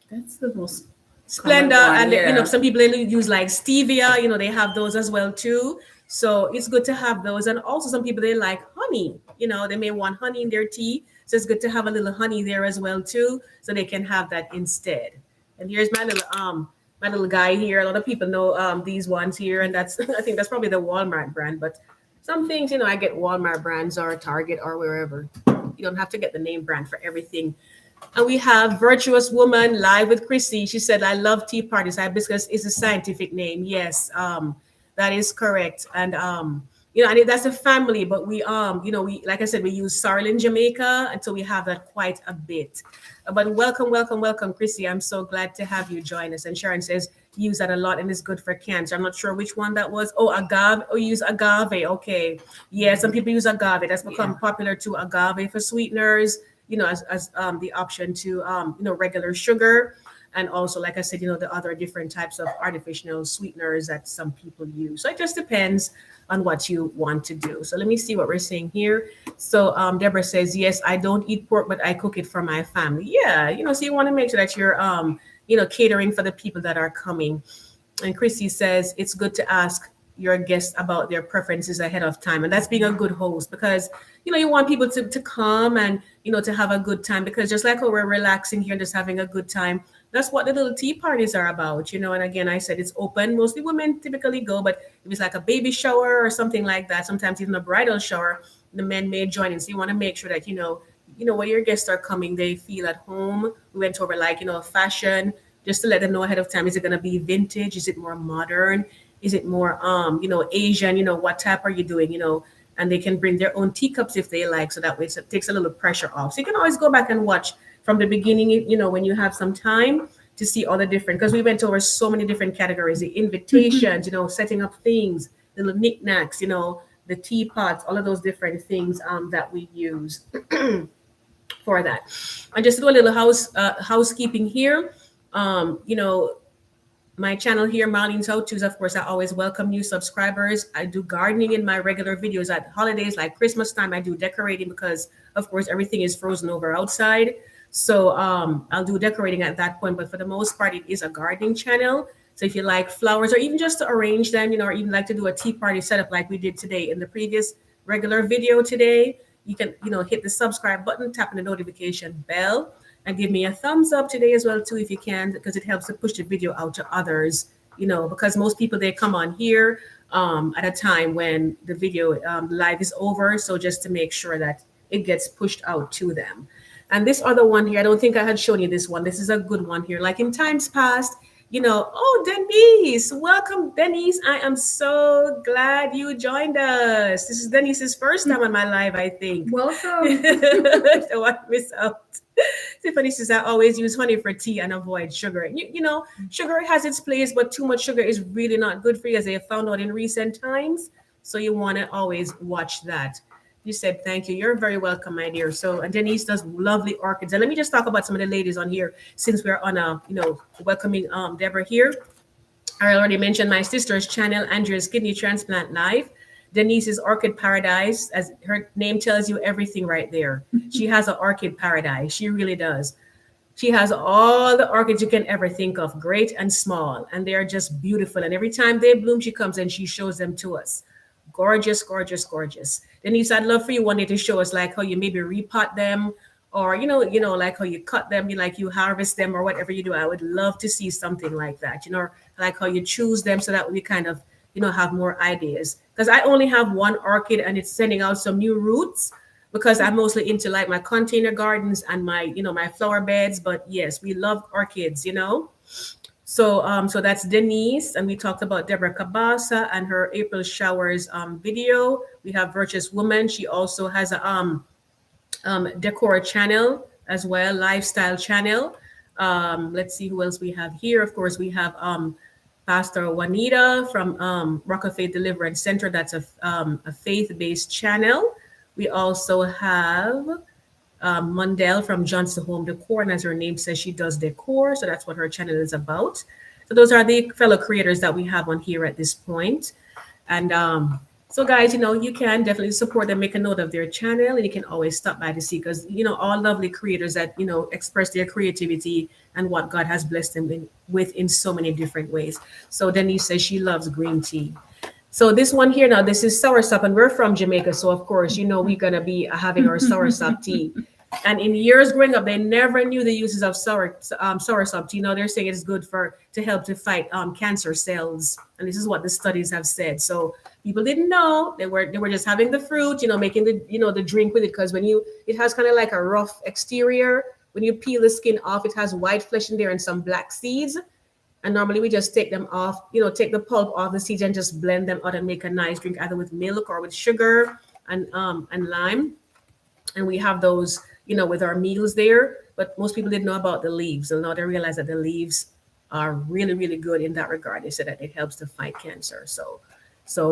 B: That's the most
A: Splenda.
B: one,
A: And,
B: yeah.
A: some people, they use like stevia, they have those as well too. So it's good to have those. And also some people, they like honey, they may want honey in their tea. So it's good to have a little honey there as well too, so they can have that instead. And here's my little guy here. A lot of people know these ones here, and that's I think that's probably the Walmart brand. But some things, I get Walmart brands or Target or wherever. You don't have to get the name brand for everything. And we have Virtuous Woman live with Chrissy. She said, "I love tea parties. Hibiscus is a scientific name." Yes, that is correct. And and that's a family, but we like I said, we use sorrel in Jamaica, and so we have that quite a bit. But welcome, welcome, welcome, Chrissy. I'm so glad to have you join us. And Sharon says, use that a lot and it's good for cancer. I'm not sure which one that was. Oh, agave. Oh, use agave. Okay. Yeah, some people use agave. That's become popular too. Agave for sweeteners, as the option to, regular sugar. And also, like I said, the other different types of artificial sweeteners that some people use. So it just depends on what you want to do. So let me see what we're saying here. So Deborah says, yes, I don't eat pork, but I cook it for my family. Yeah, so you want to make sure that you're, catering for the people that are coming. And Chrissy says, it's good to ask your guests about their preferences ahead of time. And that's being a good host because, you want people to come and, to have a good time, because just like how we're relaxing here and just having a good time, that's what the little tea parties are about, And again, I said it's open. Mostly women typically go, but if it's like a baby shower or something like that, sometimes even a bridal shower, the men may join in. So you want to make sure that, when your guests are coming, they feel at home. We went over like, fashion, just to let them know ahead of time. Is it going to be vintage? Is it more modern? Is it more, Asian? What type are you doing? And they can bring their own teacups if they like. So that way it takes a little pressure off. So you can always go back and watch from the beginning, when you have some time to see all the different, because we went over so many different categories, the invitations, setting up things, the little knickknacks, the teapots, all of those different things that we use for that. And just to do a little housekeeping here, my channel here, Marlene's How To's, of course, I always welcome new subscribers. I do gardening in my regular videos at holidays like Christmas time. I do decorating because, of course, everything is frozen over outside. So I'll do decorating at that point. But for the most part, it is a gardening channel. So if you like flowers or even just to arrange them, or even like to do a tea party setup like we did today in the previous regular video today, you can, hit the subscribe button, tap on the notification bell, and give me a thumbs up today as well too if you can, because it helps to push the video out to others, because most people, they come on here at a time when the video live is over. So just to make sure that it gets pushed out to them. And this other one here, I don't think I had shown you this one. This is a good one here. Like in times past, oh, Denise, welcome, Denise. I am so glad you joined us. This is Denise's first time on my live, I think.
C: Welcome.
A: Don't miss out. Tiffany says, I always use honey for tea and avoid sugar. Sugar has its place, but too much sugar is really not good for you, as they have found out in recent times. So you want to always watch that. You said, thank you. You're very welcome, my dear. So, and Denise does lovely orchids. And let me just talk about some of the ladies on here, since we're on a, welcoming Deborah here. I already mentioned my sister's channel, Andrea's Kidney Transplant Live. Denise's Orchid Paradise, as her name tells you everything right there. She has an orchid paradise. She really does. She has all the orchids you can ever think of, great and small, and they are just beautiful. And every time they bloom, she comes and she shows them to us. Gorgeous, gorgeous, gorgeous. Denise, I'd love for you one day to show us like how you maybe repot them, or like how you cut them, like you harvest them or whatever you do. I would love to see something like that, like how you choose them so that we kind of have more ideas, because I only have one orchid and it's sending out some new roots, because I'm mostly into like my container gardens and my flower beds. But yes, we love orchids. So that's Denise, and we talked about Deborah Cabasa and her April showers video. We have Virtuous Woman. She also has a decor channel as well, lifestyle channel. Let's see who else we have here. Of course, we have Pastor Juanita from Rock of Faith Deliverance Center. That's a faith-based channel. We also have Mundell from Johnson Home Decor, and as her name says, she does decor. So that's what her channel is about. So those are the fellow creators that we have on here at this point. And so guys, you can definitely support them, make a note of their channel, and you can always stop by to see, because all lovely creators that express their creativity and what God has blessed them with in so many different ways. So Denise says she loves green tea. So this one here now, this is soursop, and we're from Jamaica, so of course we're gonna be having our soursop tea. And in years growing up, they never knew the uses of soursop tea. Now they're saying it's good to help to fight cancer cells, and this is what the studies have said. So people didn't know. They were just having the fruit, making the drink with it, because it has kind of like a rough exterior. When you peel the skin off, it has white flesh in there and some black seeds. And normally we just take them off, take the pulp off the seeds and just blend them out and make a nice drink, either with milk or with sugar and lime. And we have those, with our meals there. But most people didn't know about the leaves. So now they realize that the leaves are really, really good in that regard. They said that it helps to fight cancer. So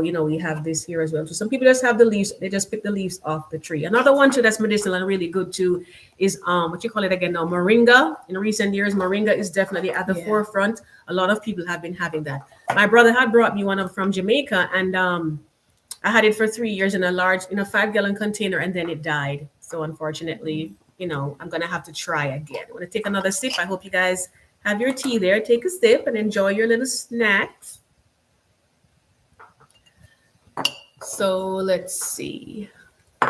A: we have this here as well. So some people just have the leaves, they just pick the leaves off the tree. Another one too that's medicinal and really good too is what you call it again now, moringa. In recent years, moringa is definitely at the forefront. A lot of people have been having that. My brother had brought me one from Jamaica, and I had it for 3 years in a 5-gallon container, and then it died. So unfortunately, I'm gonna have to try again. I'm gonna take another sip. I hope you guys have your tea there. Take a sip and enjoy your little snacks. So let's see. He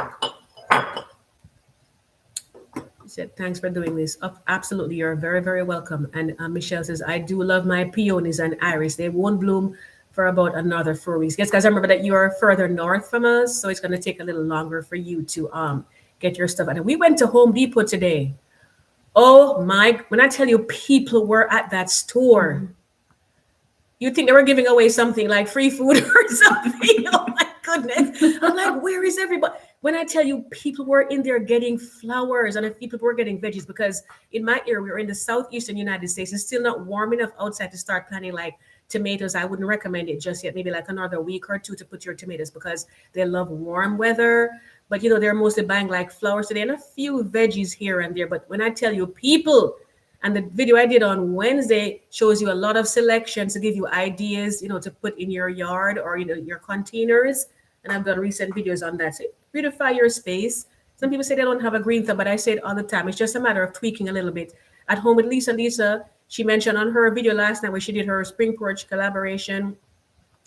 A: said, thanks for doing this. Absolutely, you're very, very welcome. And Michelle says, I do love my peonies and iris. They won't bloom for about another 4 weeks. Yes, guys, I remember that you are further north from us, so it's going to take a little longer for you to get your stuff. And we went to Home Depot today. Oh my, when I tell you people were at that store, mm-hmm. You'd think they were giving away something like free food or something. Oh my goodness. I'm like, where is everybody? When I tell you people were in there getting flowers and people were getting veggies, because in my area, we were in the southeastern United States. It's still not warm enough outside to start planting like tomatoes. I wouldn't recommend it just yet. Maybe like another week or two to put your tomatoes, because they love warm weather. But they're mostly buying like flowers today and a few veggies here and there. But when I tell you people, and the video I did on Wednesday shows you a lot of selections to give you ideas, to put in your yard or, your containers. And I've done recent videos on that. So beautify your space. Some people say they don't have a green thumb, but I say it all the time. It's just a matter of tweaking a little bit. At Home with Lisa. Lisa, she mentioned on her video last night where she did her spring porch collaboration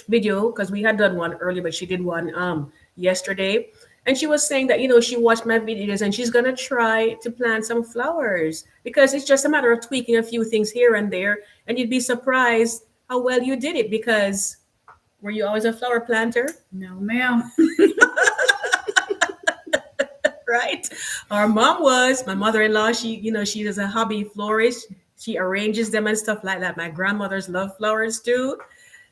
A: video, because we had done one earlier, but she did one yesterday. And she was saying that, she watched my videos and she's going to try to plant some flowers, because it's just a matter of tweaking a few things here and there. And you'd be surprised how well you did it, because were you always a flower planter?
B: No, ma'am.
A: Right? Our mom was. My mother-in-law, she is a hobby florist. She arranges them and stuff like that. My grandmothers love flowers too.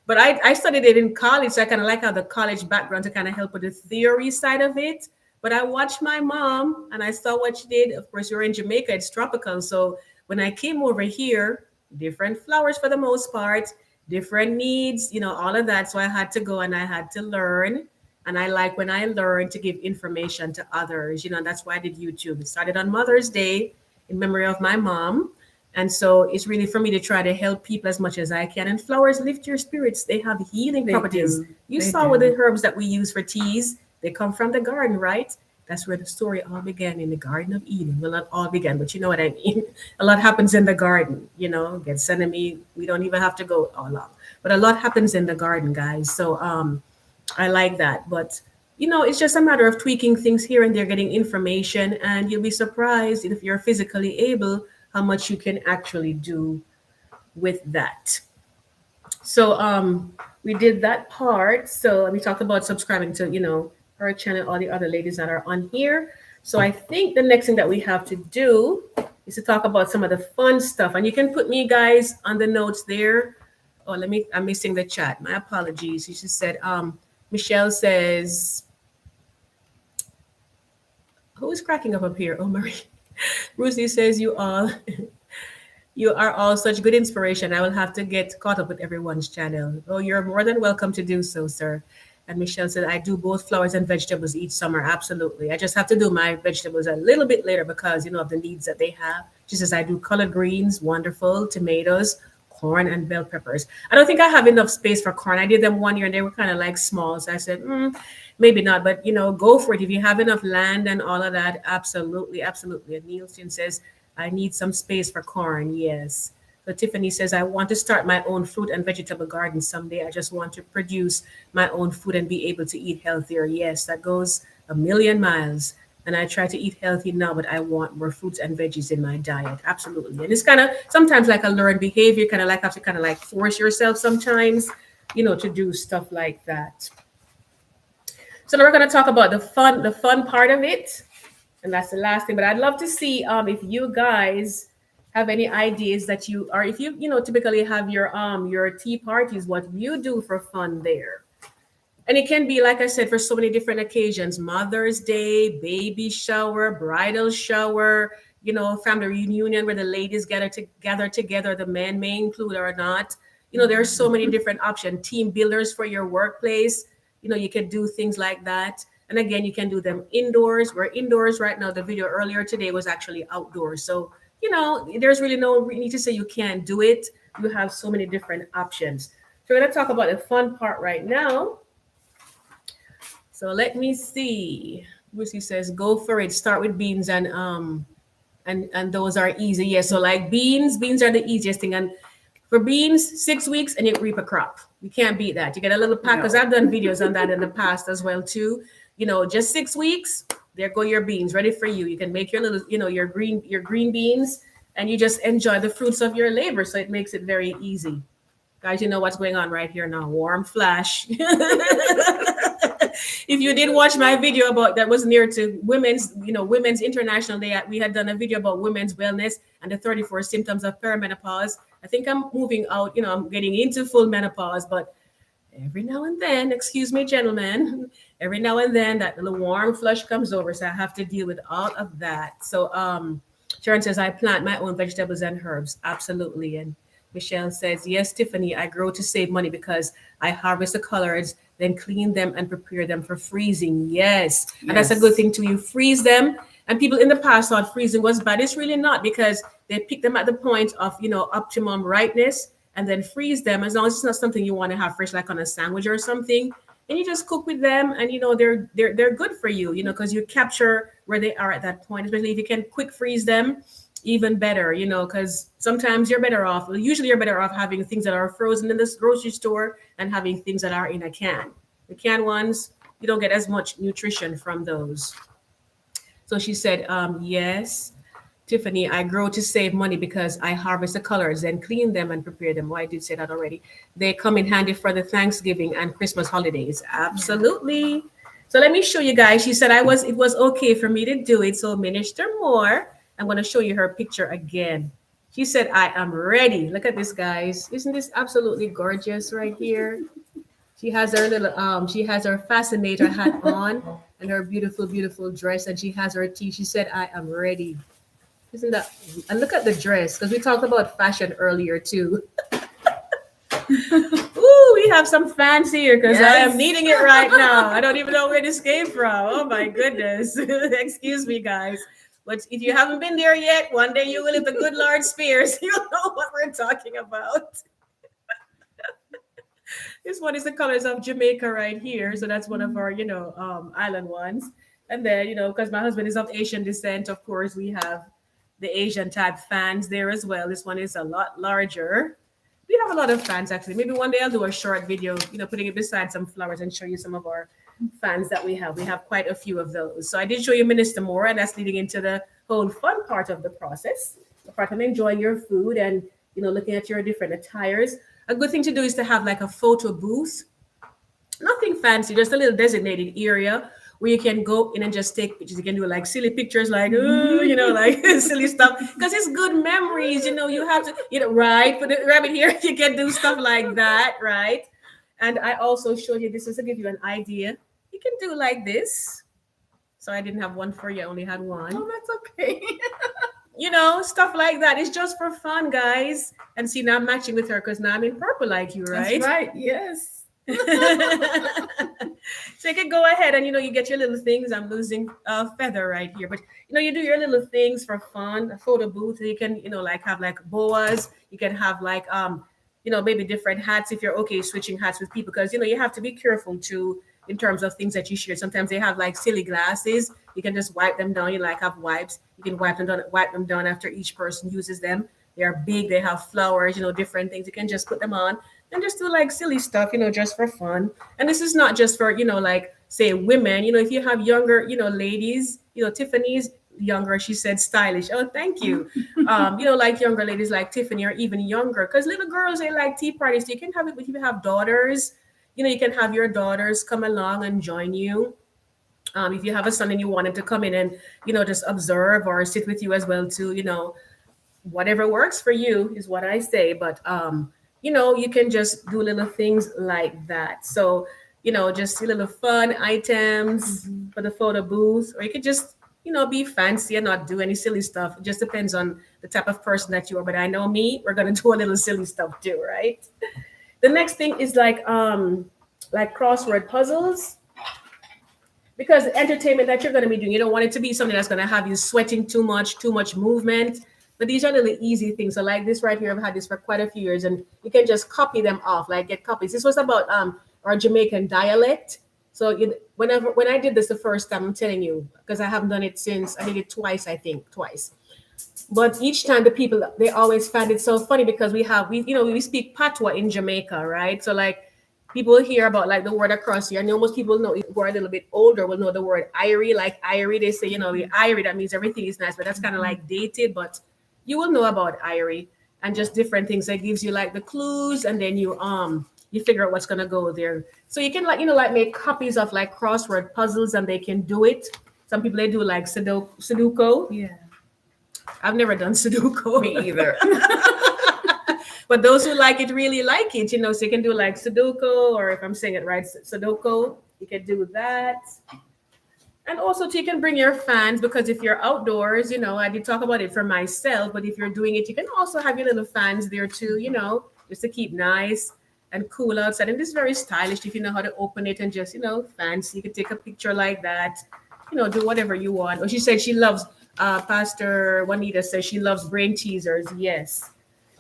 A: But I studied it in college, so I kind of like how the college background to kind of help with the theory side of it. But I watched my mom and I saw what she did. Of course, we were in Jamaica, it's tropical. So when I came over here, different flowers for the most part, different needs, all of that. So I had to go and I had to learn. And I like when I learn to give information to others, and that's why I did YouTube. It started on Mother's Day in memory of my mom. And so it's really for me to try to help people as much as I can. And flowers lift your spirits. They have healing properties. You saw with the herbs that we use for teas, they come from the garden, right? That's where the story all began, in the Garden of Eden. Well, not all began, but you know what I mean. A lot happens in the garden, Gethsemane. We don't even have to go all along. But a lot happens in the garden, guys. So I like that. But it's just a matter of tweaking things here and there, getting information, and you'll be surprised if you're physically able how much you can actually do with that. So we did that part. So we talked about subscribing to, her channel, all the other ladies that are on here. So I think the next thing that we have to do is to talk about some of the fun stuff. And you can put me guys on the notes there. Oh, I'm missing the chat. My apologies. She just said, Michelle says, who is cracking up here? Oh, Marie. Ruthie says, you are all such good inspiration. I will have to get caught up with everyone's channel. Oh, you're more than welcome to do so, sir. And Michelle said, I do both flowers and vegetables each summer. Absolutely. I just have to do my vegetables a little bit later because, of the needs that they have. She says, I do collard greens, wonderful, tomatoes, corn, and bell peppers. I don't think I have enough space for corn. I did them one year and they were kind of like small. So I said, maybe not, but, go for it. If you have enough land and all of that, absolutely, absolutely. And Nielsen says, I need some space for corn. Yes. So Tiffany says, I want to start my own fruit and vegetable garden someday. I just want to produce my own food and be able to eat healthier. Yes, that goes a million miles. And I try to eat healthy now, but I want more fruits and veggies in my diet. Absolutely. And it's kind of sometimes like a learned behavior, kind of like have to kind of like force yourself sometimes, to do stuff like that. So now we're going to talk about the fun part of it. And that's the last thing. But I'd love to see if you guys have any ideas that you or if you typically have your tea parties, what you do for fun there. And it can be, like I said, for so many different occasions: Mother's Day, baby shower, bridal shower, family reunion where the ladies gather together. The men may include or not. There are so many different options. Team builders for your workplace. You can do things like that. And again, you can do them indoors. We're indoors right now. The video earlier today was actually outdoors. So, there's really no need to say you can't do it. You have so many different options. So we're going to talk about the fun part right now. So let me see. Lucy says, go for it. Start with beans and those are easy. Yes. Yeah, so like beans are the easiest thing. And for beans, 6 weeks and you reap a crop. You can't beat that. You get a little pack because I've done videos on that in the past as well too. Just 6 weeks, there go your beans ready for you. You can make your little, your green beans and you just enjoy the fruits of your labor. So it makes it very easy. Guys, you know what's going on right here now. Warm flash. If you did watch my video about that was near to Women's International Day, we had done a video about women's wellness and the 34 symptoms of perimenopause. I think I'm moving out, I'm getting into full menopause, but every now and then, excuse me, gentlemen, every now and then that little warm flush comes over. So I have to deal with all of that. So Sharon says, I plant my own vegetables and herbs. Absolutely. And Michelle says, yes, Tiffany, I grow to save money because I harvest the collards, then clean them and prepare them for freezing. Yes. And that's a good thing too. You freeze them. And people in the past thought freezing was bad. It's really not, because they pick them at the point of, optimum ripeness and then freeze them, as long as it's not something you want to have fresh, like on a sandwich or something. And you just cook with them and, they're good for you, because you capture where they are at that point, especially if you can quick freeze them. Even better, because sometimes usually you're better off having things that are frozen in this grocery store and having things that are in a can. The canned ones, you don't get as much nutrition from those. So she said, yes, Tiffany, I grow to save money because I harvest the colors and clean them and prepare them. Well, I did say that already. They come in handy for the Thanksgiving and Christmas holidays. Absolutely. So let me show you guys. She said it was okay for me to do it. So Minister Moore, I'm going to show you her picture again. She said, I am ready. Look at this, guys. Isn't this absolutely gorgeous right here? She has her fascinator hat on and her beautiful, beautiful dress. And she has her tea. She said, I am ready. Isn't that? And look at the dress, because we talked about fashion earlier too. Ooh, we have some fans here because I am needing it right now. I don't even know where this came from. Oh my goodness. Excuse me, guys. But if you haven't been there yet, one day you will, if the good Lord spares, you'll know what we're talking about. This one is the colors of Jamaica right here. So that's one of our, island ones. And then, because my husband is of Asian descent, of course, we have the Asian type fans there as well. This one is a lot larger. We have a lot of fans, actually. Maybe one day I'll do a short video, putting it beside some flowers and show you some of our fans that we have. We have quite a few of those. So I did show you Minister Moore, and that's leading into the whole fun part of the process, apart from enjoying your food and looking at your different attires. A good thing to do is to have like a photo booth. Nothing fancy, just a little designated area where you can go in and just take pictures. You can do like silly pictures, like like silly stuff, because it's good memories. You have to, right, put the rabbit here. You can do stuff like that, right? And I also showed you this is to give you an idea. You can do like this. So I didn't have one for you; I only had one.
B: Oh, that's okay.
A: Stuff like that. It's just for fun, guys. And see, now I'm matching with her because now I'm in purple like you, right?
B: That's right. Yes.
A: So you can go ahead and you get your little things. I'm losing a feather right here, but you do your little things for fun. A photo booth. You can like have like boas. You can have like maybe different hats if you're okay switching hats with people, because you have to be careful too in terms of things that you share. Sometimes they have like silly glasses. You can just wipe them down. You like have wipes. You can wipe them down after each person uses them. They are big. They have flowers. Different things. You can just put them on and just do like silly stuff, just for fun. And this is not just for like say women. If you have younger ladies, Tiffany's younger, she said stylish. Oh, thank you. Like younger ladies like Tiffany or even younger, because little girls, they like tea parties. So you can have it if you have daughters. You can have your daughters come along and join you. If you have a son and you want him to come in and just observe or sit with you as well too, whatever works for you is what I say. But you can just do little things like that. So just little fun items for the photo booth, or you could just be fancy and not do any silly stuff. It just depends on the type of person that you are. But I know me, we're gonna do a little silly stuff too, right? The next thing is like crossword puzzles, because the entertainment that you're going to be doing, you don't want it to be something that's going to have you sweating too much movement. But these are little easy things. So like this right here, I've had this for quite a few years, and you can just copy them off, like get copies. This was about our Jamaican dialect. So when I did this the first time, I'm telling you, because I haven't done it since, I did it twice, I think, twice. But each time the people, they always find it so funny, because we speak patois in Jamaica, right? So like people hear about like the word across here. I know most people know, who are a little bit older will know the word irie, like irie. They say, irie, that means everything is nice, but that's kind of like dated. But you will know about irie and just different things that gives you like the clues, and then you figure out what's gonna go there. So you can like make copies of like crossword puzzles, and they can do it. Some people, they do like Sudoku.
B: Yeah.
A: I've never done Sudoku.
B: Me either.
A: But those who like it really like it, so you can do like Sudoku, or if I'm saying it right, Sudoku, you can do that. And also you can bring your fans, because if you're outdoors, I did talk about it for myself, but if you're doing it, you can also have your little fans there too, just to keep nice and cool outside. And this is very stylish if you know how to open it and just, fancy. You can take a picture like that, do whatever you want. Or she said she loves, Pastor Juanita says she loves brain teasers. Yes.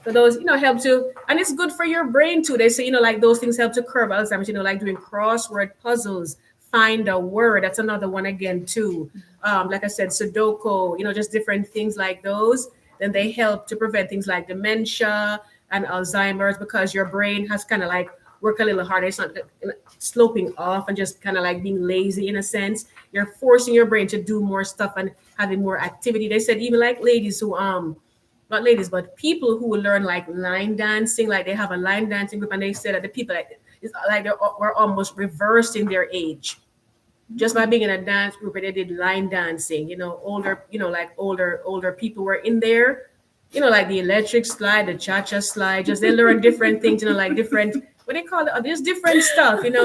A: So those, help to, and it's good for your brain too. They say, like those things help to curb Alzheimer's, like doing crossword puzzles, find a word. That's another one again too. Like I said, Sudoku, just different things like those. Then they help to prevent things like dementia and Alzheimer's, because your brain has kind of like work a little harder. It's not sloping off and just kind of like being lazy in a sense. You're forcing your brain to do more stuff and having more activity. They said even like ladies who not ladies, but people who learn like line dancing, like they have a line dancing group, and they said that the people it's like we're almost reversing their age just by being in a dance group where they did line dancing. Older people were in there, like the electric slide, the cha-cha slide. Just they learn different things, like different, what they call it, there's different stuff, and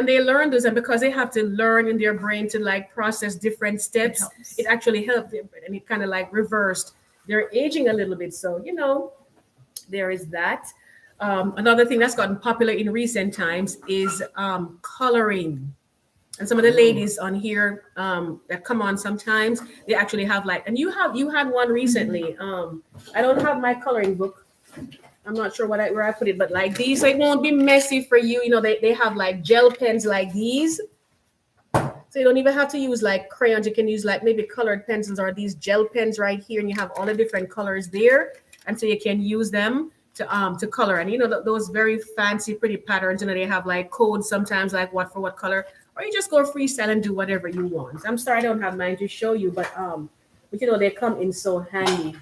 A: they learn those, and because they have to learn in their brain to like process different steps, it actually helped them, and it kind of like reversed their aging a little bit. So, there is that. Another thing that's gotten popular in recent times is coloring. And some of the ladies on here that come on sometimes, they actually have like, and you had one recently. I don't have my coloring book. I'm not sure where I put it, but like these, it won't be messy for you. They have like gel pens like these. So you don't even have to use like crayons. You can use like maybe colored pencils or these gel pens right here, and you have all the different colors there. And so you can use them to color. And those very fancy, pretty patterns, they have like codes sometimes, like what for what color. or you just go freestyle and do whatever you want. I'm sorry I don't have mine to show you, but they come in so handy.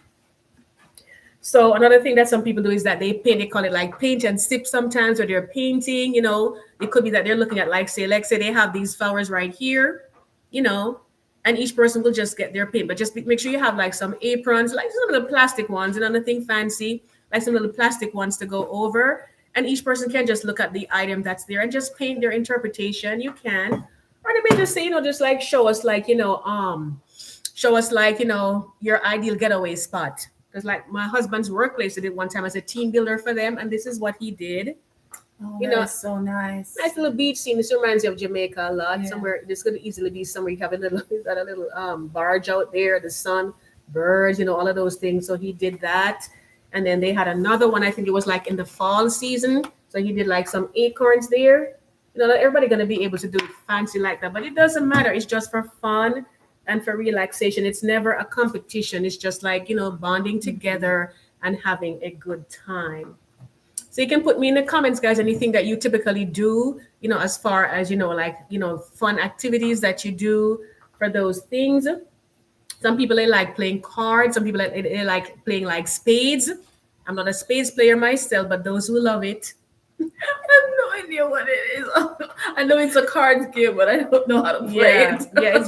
A: So another thing that some people do is that they paint. They call it like paint and sip sometimes, or they're painting. It could be that they're looking at, like, say, let's say they have these flowers right here, you know, and each person will just get their paint. But just make sure you have like some aprons, like some of the plastic ones, and nothing fancy, like some little plastic ones to go over. And each person can just look at the item that's there and just paint their interpretation. You can, or they may just say, just like show us like your ideal getaway spot. Because like my husband's workplace did it one time as a team builder for them, and this is what he did.
B: Oh, that's so nice.
A: Nice little beach scene. This reminds you of Jamaica a lot.
B: Yeah.
A: Somewhere this could easily be somewhere you have got a little barge out there, the sun, birds, all of those things. So he did that. And then they had another one, I think it was like in the fall season. So he did like some acorns there. Not everybody gonna be able to do fancy like that, but it doesn't matter. It's just for fun and for relaxation. It's never a competition. It's just like, bonding together and having a good time. So you can put me in the comments, guys, anything that you typically do, as far as, fun activities that you do for those things. Some people, they like playing cards. Some people, they like playing like spades. I'm not a spades player myself, but those who love it.
B: I have no idea what it is. I know it's a cards game, but I don't know how to play it.
A: Yeah.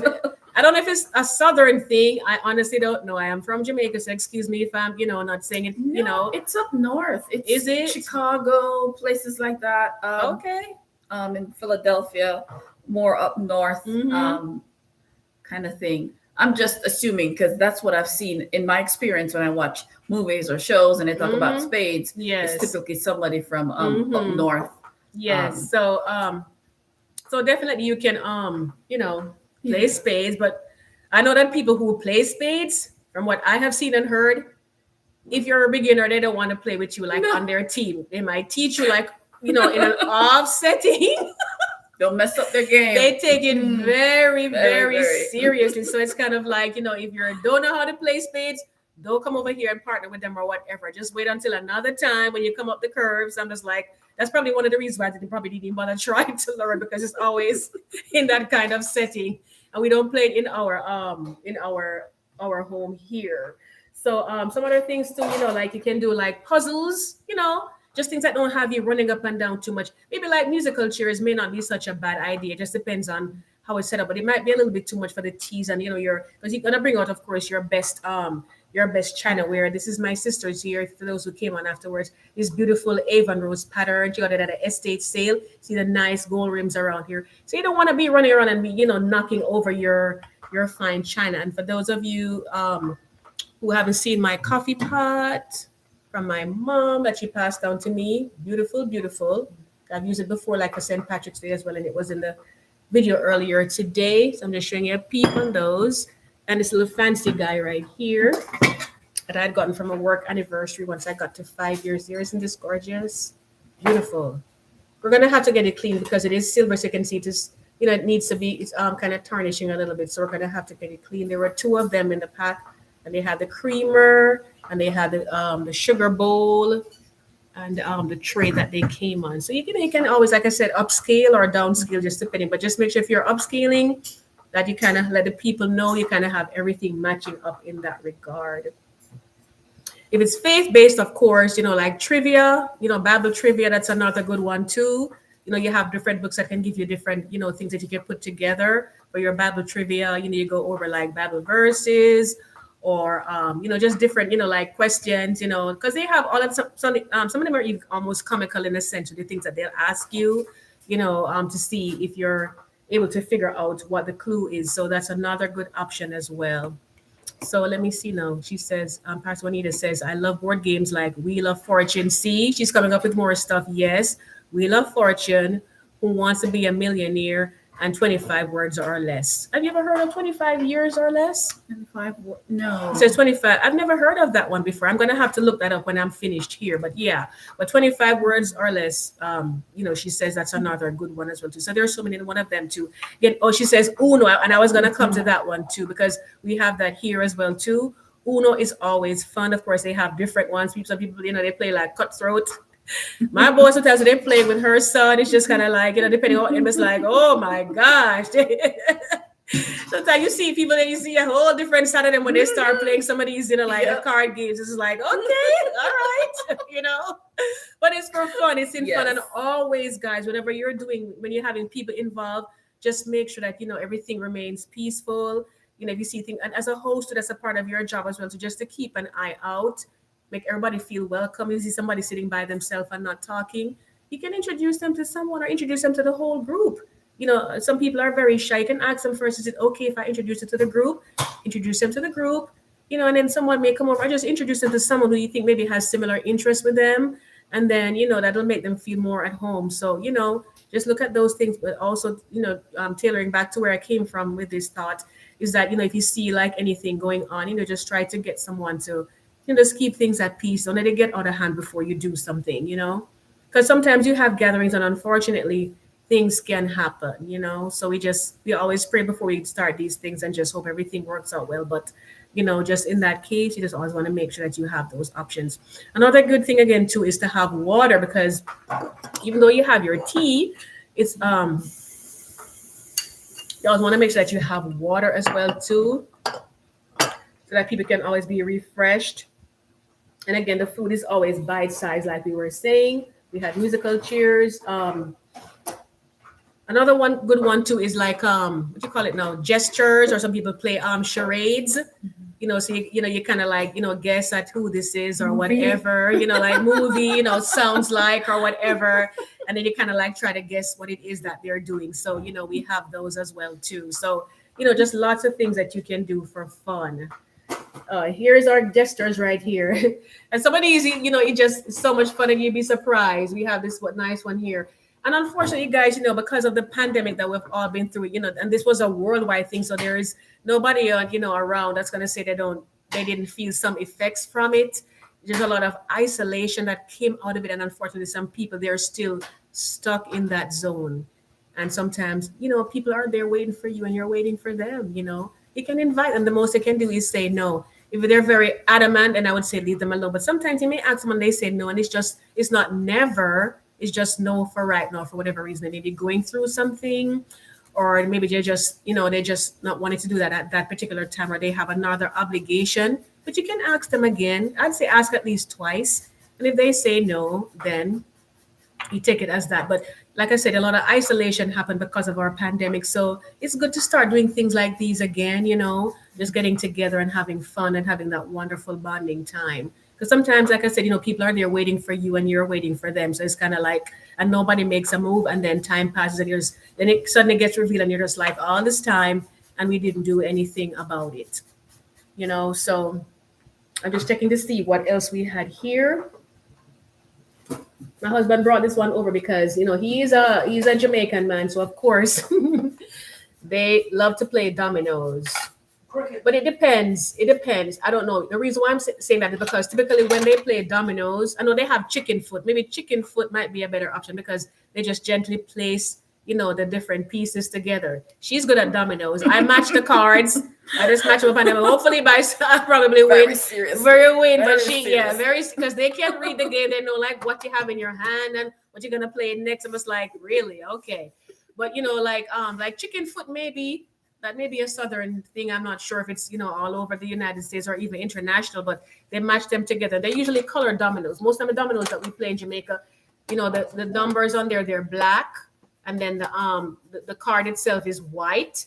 A: I don't know if it's a southern thing. I honestly don't know. I am from Jamaica, so excuse me if I'm, not saying it.
B: It's up north.
A: Is it
B: Chicago, places like that?
A: Okay.
B: In Philadelphia, more up north, kind of thing. I'm just assuming because that's what I've seen in my experience when I watch movies or shows and they talk about spades.
A: Yes,
B: it's typically somebody from up north.
A: Yes, so definitely you can play spades, but I know that people who play spades, from what I have seen and heard, if you're a beginner, they don't want to play with you on their team. They might teach you in an off setting.
B: Don't mess up their game.
A: They take it very, very seriously. So it's kind of like, if you don't know how to play spades, don't come over here and partner with them or whatever. Just wait until another time when you come up the curves. I'm just like, that's probably one of the reasons why they probably didn't even bother trying to learn, because it's always in that kind of setting. And we don't play it in our home here. So some other things too, like you can do like puzzles, just things that don't have you running up and down too much. Maybe like musical chairs may not be such a bad idea. It just depends on how it's set up, but it might be a little bit too much for the teas and because you're gonna bring out, of course, your best china ware. This is my sister's here. For those who came on afterwards, this beautiful Avon Rose pattern. She got it at an estate sale. See the nice gold rims around here. So you don't want to be running around and be knocking over your fine china. And for those of you who haven't seen my coffee pot from my mom that she passed down to me, beautiful. I've used it before, like for St. Patrick's Day as well, and it was in the video earlier today. So I'm just showing you a peep on those. And this little fancy guy right here that I had gotten from a work anniversary once I got to 5 years there. Isn't this gorgeous? Beautiful. We're gonna have to get it clean because it is silver, so you can see it needs to be, it's kind of tarnishing a little bit. So we're gonna have to get it clean. There were two of them in the pack, and they had the creamer and they had the sugar bowl and the tray that they came on. So you can always, like I said, upscale or downscale, just depending. But just make sure if you're upscaling, that you kind of let the people know you kind of have everything matching up in that regard. If it's faith-based, of course, like trivia, Bible trivia, that's another good one too. You have different books that can give you different, things that you can put together for your Bible trivia. You go over like Bible verses or, just different, like questions, because they have all of some of them are even almost comical in a sense of the things that they'll ask you, to see if you're able to figure out what the clue is. So that's another good option as well. So let me see now. She says, Pastor Juanita says, I love board games like Wheel of Fortune. See, she's coming up with more stuff. Yes, Wheel of Fortune, Who Wants to Be a Millionaire, and 25 words or less. Have you ever heard of 25 years or less?
B: 25 no.
A: It says 25. I've never heard of that one before. I'm going to have to look that up when I'm finished here. But yeah, but 25 words or less, she says that's another good one as well too. So there's so many, one of them too. Again, she says Uno, and I was going to come to that one too, because we have that here as well too. Uno is always fun. Of course, they have different ones. Some people, they play like cutthroat. My boy sometimes when they're playing with her son, it's just kind of like, depending on him, it's like, oh my gosh. Sometimes you see people that you see a whole different side of them when they start playing some of these, like the
B: Yep.
A: card games. It's like, okay, all right, But it's for fun. It's in fun.
B: Yes.
A: And always, guys, whatever you're doing, when you're having people involved, just make sure that, everything remains peaceful. If you see things, and as a host, that's a part of your job as well, to just to keep an eye out, make everybody feel welcome. You see somebody sitting by themselves and not talking, you can introduce them to someone or introduce them to the whole group. Some people are very shy. You can ask them first, is it okay if I introduce it to the group? Introduce them to the group, and then someone may come over. Just introduce them to someone who you think maybe has similar interests with them. And then, that'll make them feel more at home. So, just look at those things, but also, tailoring back to where I came from with this thought is that, if you see like anything going on, just try to get someone to, just keep things at peace. Don't let it get out of hand before you do something, because sometimes you have gatherings and unfortunately things can happen, so we always pray before we start these things and just hope everything works out well. But just in that case, you just always want to make sure that you have those options. Another good thing again too is to have water, because even though you have your tea, it's you always want to make sure that you have water as well too, so that people can always be refreshed. And again, the food is always bite-sized, like we were saying. We had musical chairs. Another one good one too is like what do you call it now? Gestures, or some people play charades. So you kind of like guess at who this is or whatever. Like movie, sounds like or whatever, and then you kind of like try to guess what it is that they're doing. So we have those as well too. So just lots of things that you can do for fun. Here's our gestures right here, and some of these, it just so much fun, and you'd be surprised. We have this nice one here. And unfortunately, guys, because of the pandemic that we've all been through, and this was a worldwide thing, so there is nobody, around that's going to say they didn't feel some effects from it. There's a lot of isolation that came out of it, and unfortunately, some people, they're still stuck in that zone. And sometimes, people are there waiting for you, and you're waiting for them. You can invite them. The most they can do is say no. If they're very adamant, then I would say leave them alone. But sometimes you may ask them and they say no, and it's not never. It's just no for right now, for whatever reason. They may be going through something, or maybe they're just, they just not wanting to do that at that particular time, or they have another obligation. But you can ask them again. I'd say ask at least twice. And if they say no, then you take it as that. But like I said, a lot of isolation happened because of our pandemic. So it's good to start doing things like these again, just getting together and having fun and having that wonderful bonding time. Because sometimes, like I said, people are there waiting for you and you're waiting for them. So it's kind of like, and nobody makes a move, and then time passes and then it suddenly gets revealed and you're just like, all this time and we didn't do anything about it. So I'm just checking to see what else we had here. My husband brought this one over because he's a Jamaican man, so of course they love to play dominoes. But it depends. It depends. I don't know. The reason why I'm saying that is because typically when they play dominoes, I know they have chicken foot. Maybe chicken foot might be a better option because they just gently place, the different pieces together. She's good at dominoes. I match the cards. I just match them up, and hopefully I'll probably win. Very win. But because they can't read the game. They know like what you have in your hand and what you're gonna play next. I'm just like, really? Okay. But like chicken foot maybe. That may be a southern thing. I'm not sure if it's, all over the United States or even international, but they match them together. They're usually colored dominoes. Most of the dominoes that we play in Jamaica, the numbers on there, they're black. And then the card itself is white.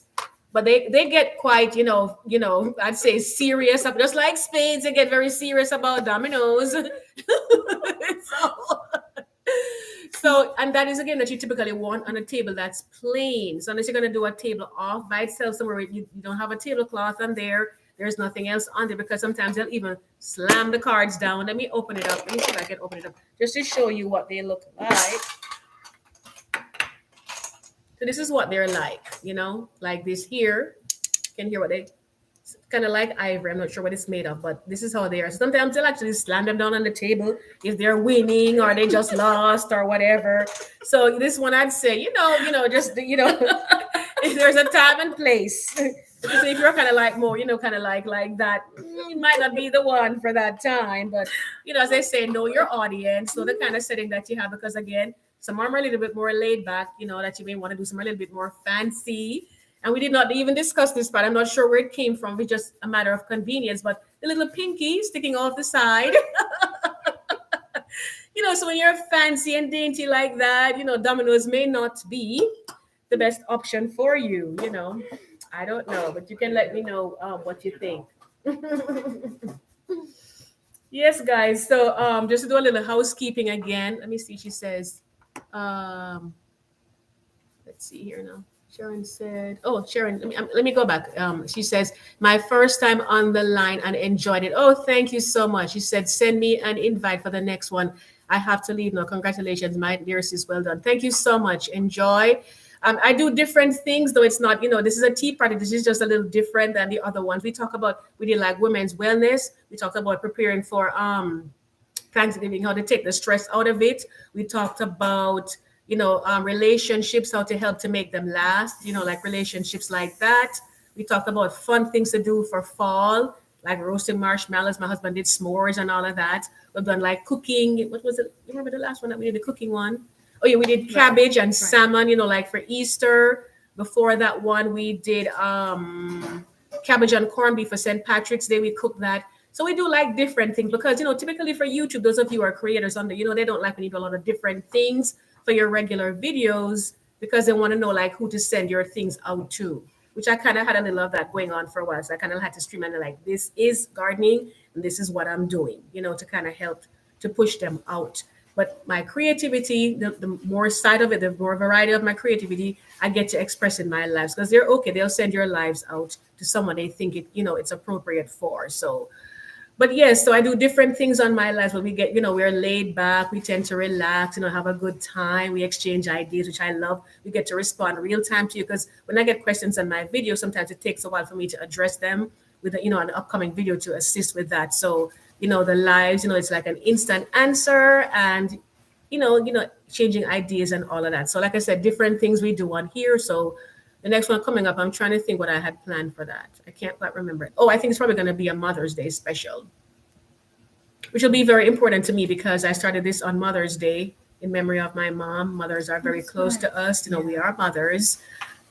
A: But they get quite, I'd say serious. Just like spades, they get very serious about dominoes. So, and that is again that you typically want on a table that's plain. So unless you're going to do a table off by itself somewhere you don't have a tablecloth on there, there's nothing else on there, because sometimes they'll even slam the cards down. Let me open it up. Let me see if I can open it up just to show you what they look like. So this is what they're like, like this here. You can hear what they kind of like ivory. I'm not sure what it's made of, but this is how they are. So sometimes they'll actually slam them down on the table if they're winning or they just lost or whatever. So this one I'd say, just, there's a time and place So if you're kind of like more, kind of like that, it might not be the one for that time. But as they say, know your audience, know the kind of setting that you have, because again, some are a little bit more laid back, that you may want to do some a little bit more fancy. And we did not even discuss this part. I'm not sure where it came from. It's just a matter of convenience. But the little pinky sticking off the side. So when you're fancy and dainty like that, Domino's may not be the best option for you. I don't know, but you can let me know what you think. Yes, guys. So just to do a little housekeeping again. Let me see. She says, let's see here now. Sharon said, oh, Sharon, let me go back. She says, my first time on the line and enjoyed it. Oh, thank you so much. She said, send me an invite for the next one. I have to leave now. Congratulations, my dear sis. Well done. Thank you so much. Enjoy. I do different things, though it's not, this is a tea party. This is just a little different than the other ones. We did like women's wellness. We talked about preparing for Thanksgiving, how to take the stress out of it. We talked about, relationships, how to help to make them last, like relationships like that. We talked about fun things to do for fall, like roasting marshmallows. My husband did s'mores and all of that. We've done like cooking. What was it? You remember the last one that we did, the cooking one? Oh yeah, we did cabbage and salmon, like for Easter. Before that one, we did cabbage and corned beef for St. Patrick's Day. We cooked that. So we do like different things because, typically for YouTube, those of you who are creators on there, they don't like when you do a lot of different things for your regular videos because they want to know like who to send your things out to, which I kind of had a little of that going on for a while. So I kind of had to stream and like, this is gardening and this is what I'm doing, to kind of help to push them out. But my creativity, the more side of it, the more variety of my creativity, I get to express in my lives because they're okay. They'll send your lives out to someone they think it's appropriate for. So, but yes, so I do different things on my lives where we get, we're laid back. We tend to relax, have a good time. We exchange ideas, which I love. We get to respond real time to you because when I get questions on my video, sometimes it takes a while for me to address them with, an upcoming video to assist with that. So, the lives, it's like an instant answer and, changing ideas and all of that. So like I said, different things we do on here. So the next one coming up, I'm trying to think what I had planned for that. I can't quite remember it. Oh, I think it's probably going to be a Mother's Day special, which will be very important to me because I started this on Mother's Day in memory of my mom. Mothers are very close to us. We are mothers.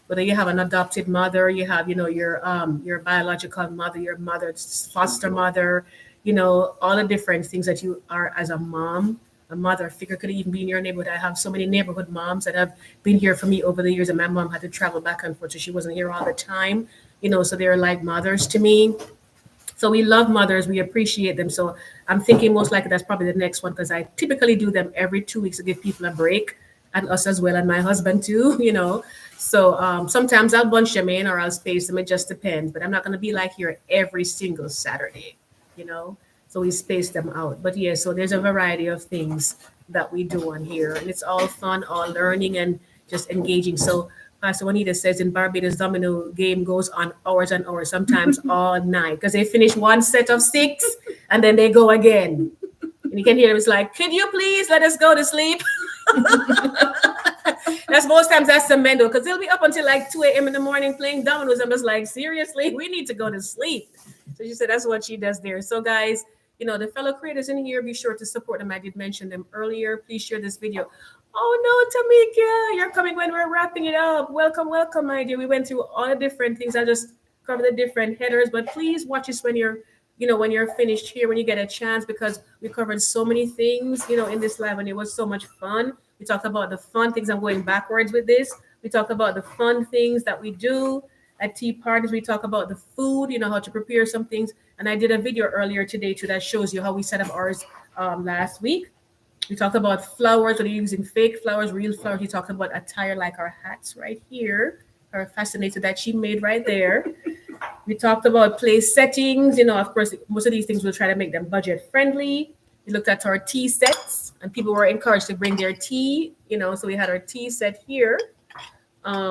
A: Whether you have an adopted mother, you have, your biological mother, your mother's foster mother, all the different things that you are as a mom. A mother figure could even be in your neighborhood. I have so many neighborhood moms that have been here for me over the years, and my mom had to travel back and forth, so she wasn't here all the time. So they're like mothers to me. So we love mothers. We appreciate them. So I'm thinking most likely that's probably the next one because I typically do them every 2 weeks to give people a break and us as well and my husband too, So sometimes I'll bunch them in or I'll space them. It just depends. But I'm not going to be like here every single Saturday, So we space them out. But yeah, so there's a variety of things that we do on here. And it's all fun, all learning and just engaging. So Pastor Juanita says in Barbados, domino game goes on hours and hours, sometimes all night, because they finish one set of 6 and then they go again. And you can hear them, it's like, could you please let us go to sleep? That's most times that's the men though, because they'll be up until like 2 a.m. in the morning playing dominoes. I'm just like, seriously, we need to go to sleep. So she said that's what she does there. So guys, the fellow creators in here, be sure to support them. I did mention them earlier. Please share this video. Oh no, Tamika, you're coming when we're wrapping it up. Welcome, welcome, my dear. We went through all the different things. I just covered the different headers, but please watch this when you're, when you're finished here, when you get a chance, because we covered so many things, in this live, and it was so much fun. We talked about the fun things. I'm going backwards with this. We talk about the fun things that we do at tea parties. We talk about the food, how to prepare some things. And I did a video earlier today too that shows you how we set up ours last week. We talked about flowers, whether you're using fake flowers, real flowers. We talked about attire like our hats right here, our fascinator that she made right there. We talked about place settings. Of course, most of these things we'll try to make them budget friendly. We looked at our tea sets and people were encouraged to bring their tea, so we had our tea set here.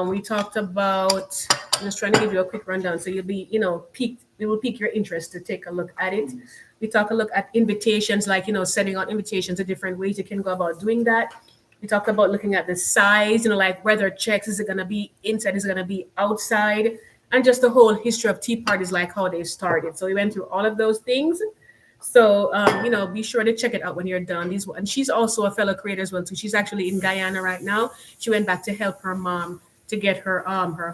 A: We talked about, I'm just trying to give you a quick rundown so you'll be, it will pique your interest to take a look at it. We talk a look at invitations, like, sending out invitations, the different ways you can go about doing that. We talked about looking at the size, like weather checks. Is it going to be inside? Is it going to be outside? and just the whole history of tea parties, like how they started. So we went through all of those things. So be sure to check it out when you're done. These and she's also a fellow creator as well too. She's actually in Guyana right now. She went back to help her mom to get her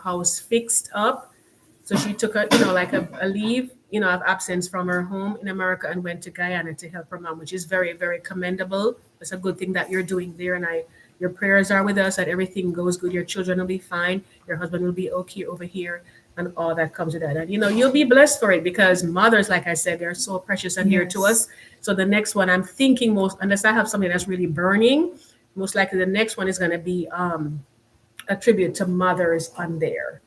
A: house fixed up. So she took like a leave, of absence from her home in America and went to Guyana to help her mom, which is very, very commendable. It's a good thing that you're doing there. And your prayers are with us that everything goes good. Your children will be fine. Your husband will be okay over here and all that comes with that. And, you'll be blessed for it because mothers, like I said, they're so precious and dear to us. So the next one, I'm thinking unless I have something that's really burning, most likely the next one is going to be a tribute to mothers on there.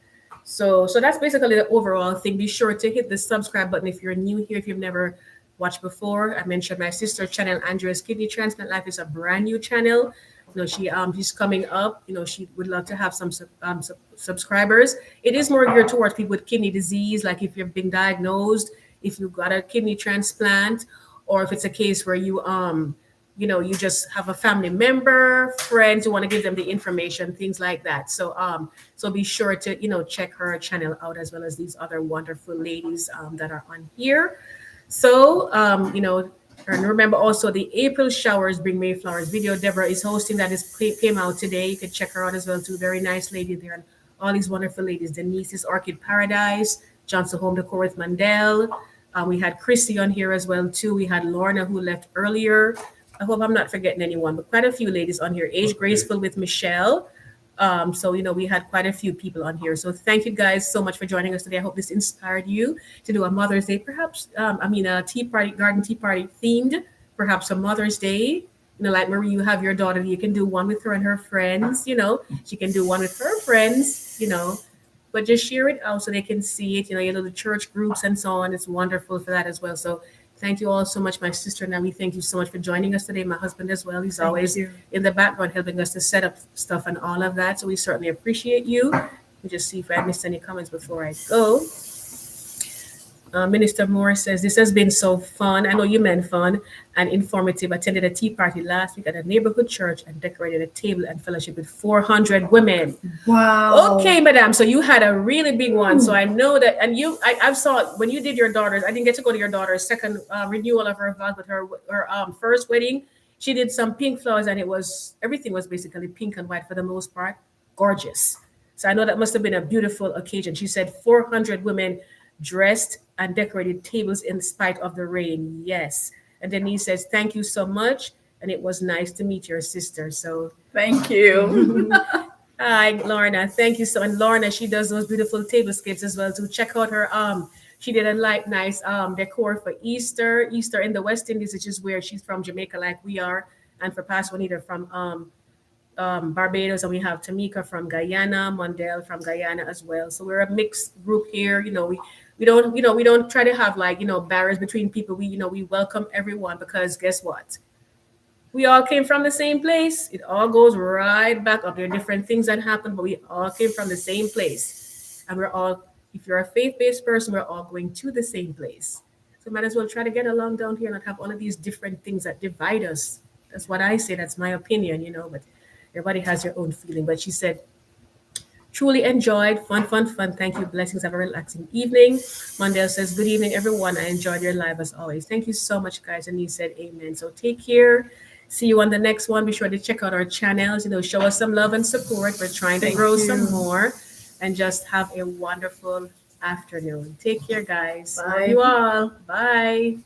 A: So that's basically the overall thing. Be sure to hit the subscribe button if you're new here, if you've never watched before. I mentioned my sister channel, Andrea's Kidney Transplant Life, is a brand new channel. She's coming up. She would love to have some subscribers. It is more geared towards people with kidney disease, like if you've been diagnosed, if you got a kidney transplant, or if it's a case where you just have a family member, friends, you want to give them the information, things like that. So be sure to check her channel out as well as these other wonderful ladies that are on here. So and remember also the April showers bring May flowers video. Deborah is hosting that. Came out today. You can check her out as well too. Very nice lady there, and all these wonderful ladies. Denise's Orchid Paradise, Johnson Home Decor with Mandel. We had Chrissy on here as well too. We had Lorna who left earlier. I hope I'm not forgetting anyone, but quite a few ladies on here. Age Graceful with Michelle. So we had quite a few people on here. So thank you guys so much for joining us today. I hope this inspired you to do a Mother's Day, perhaps. A tea party, garden tea party themed, perhaps a Mother's Day. Like Marie, you have your daughter. You can do one with her and her friends. She can do one with her friends. But just share it out so they can see it. The church groups and so on. It's wonderful for that as well. So thank you all so much, my sister. Now we thank you so much for joining us today. My husband as well. He's always in the background helping us to set up stuff and all of that. So we certainly appreciate you. Let me just see if I missed any comments before I go. Minister Moore says, this has been so fun. I know you meant fun and informative. Attended a tea party last week at a neighborhood church and decorated a table and fellowship with 400 women.
B: Wow.
A: Okay, madam. So you had a really big one. So I know that. And I saw when you did your daughter's, I didn't get to go to your daughter's second renewal of her vows, but her first wedding, she did some pink flowers and everything was basically pink and white for the most part. Gorgeous. So I know that must have been a beautiful occasion. She said 400 women dressed and decorated tables in spite of the rain. Yes. And then he says, thank you so much. And it was nice to meet your sister. So
B: thank you.
A: Hi, Lorna. Thank you so much. And Lorna, she does those beautiful tablescapes as well. So check out her. She did a nice decor for Easter in the West Indies, which is where she's from, Jamaica, like we are. And for Pastor Juanita from Barbados, and we have Tamika from Guyana, Mondale from Guyana as well. So we're a mixed group here. We don't try to have barriers between people. We welcome everyone because guess what? We all came from the same place. It all goes right back up. There are different things that happen, but we all came from the same place. And if you're a faith-based person, we're all going to the same place. So might as well try to get along down here and not have all of these different things that divide us. That's what I say. That's my opinion, but everybody has their own feeling. But she said, truly enjoyed. Fun. Thank you. Blessings. Have a relaxing evening. Mondale says, good evening, everyone. I enjoyed your live as always. Thank you so much, guys. And he said, amen. So take care. See you on the next one. Be sure to check out our channels. Show us some love and support. We're trying to grow some more. And just have a wonderful afternoon. Take care, guys.
B: Bye.
A: Love you all. Bye.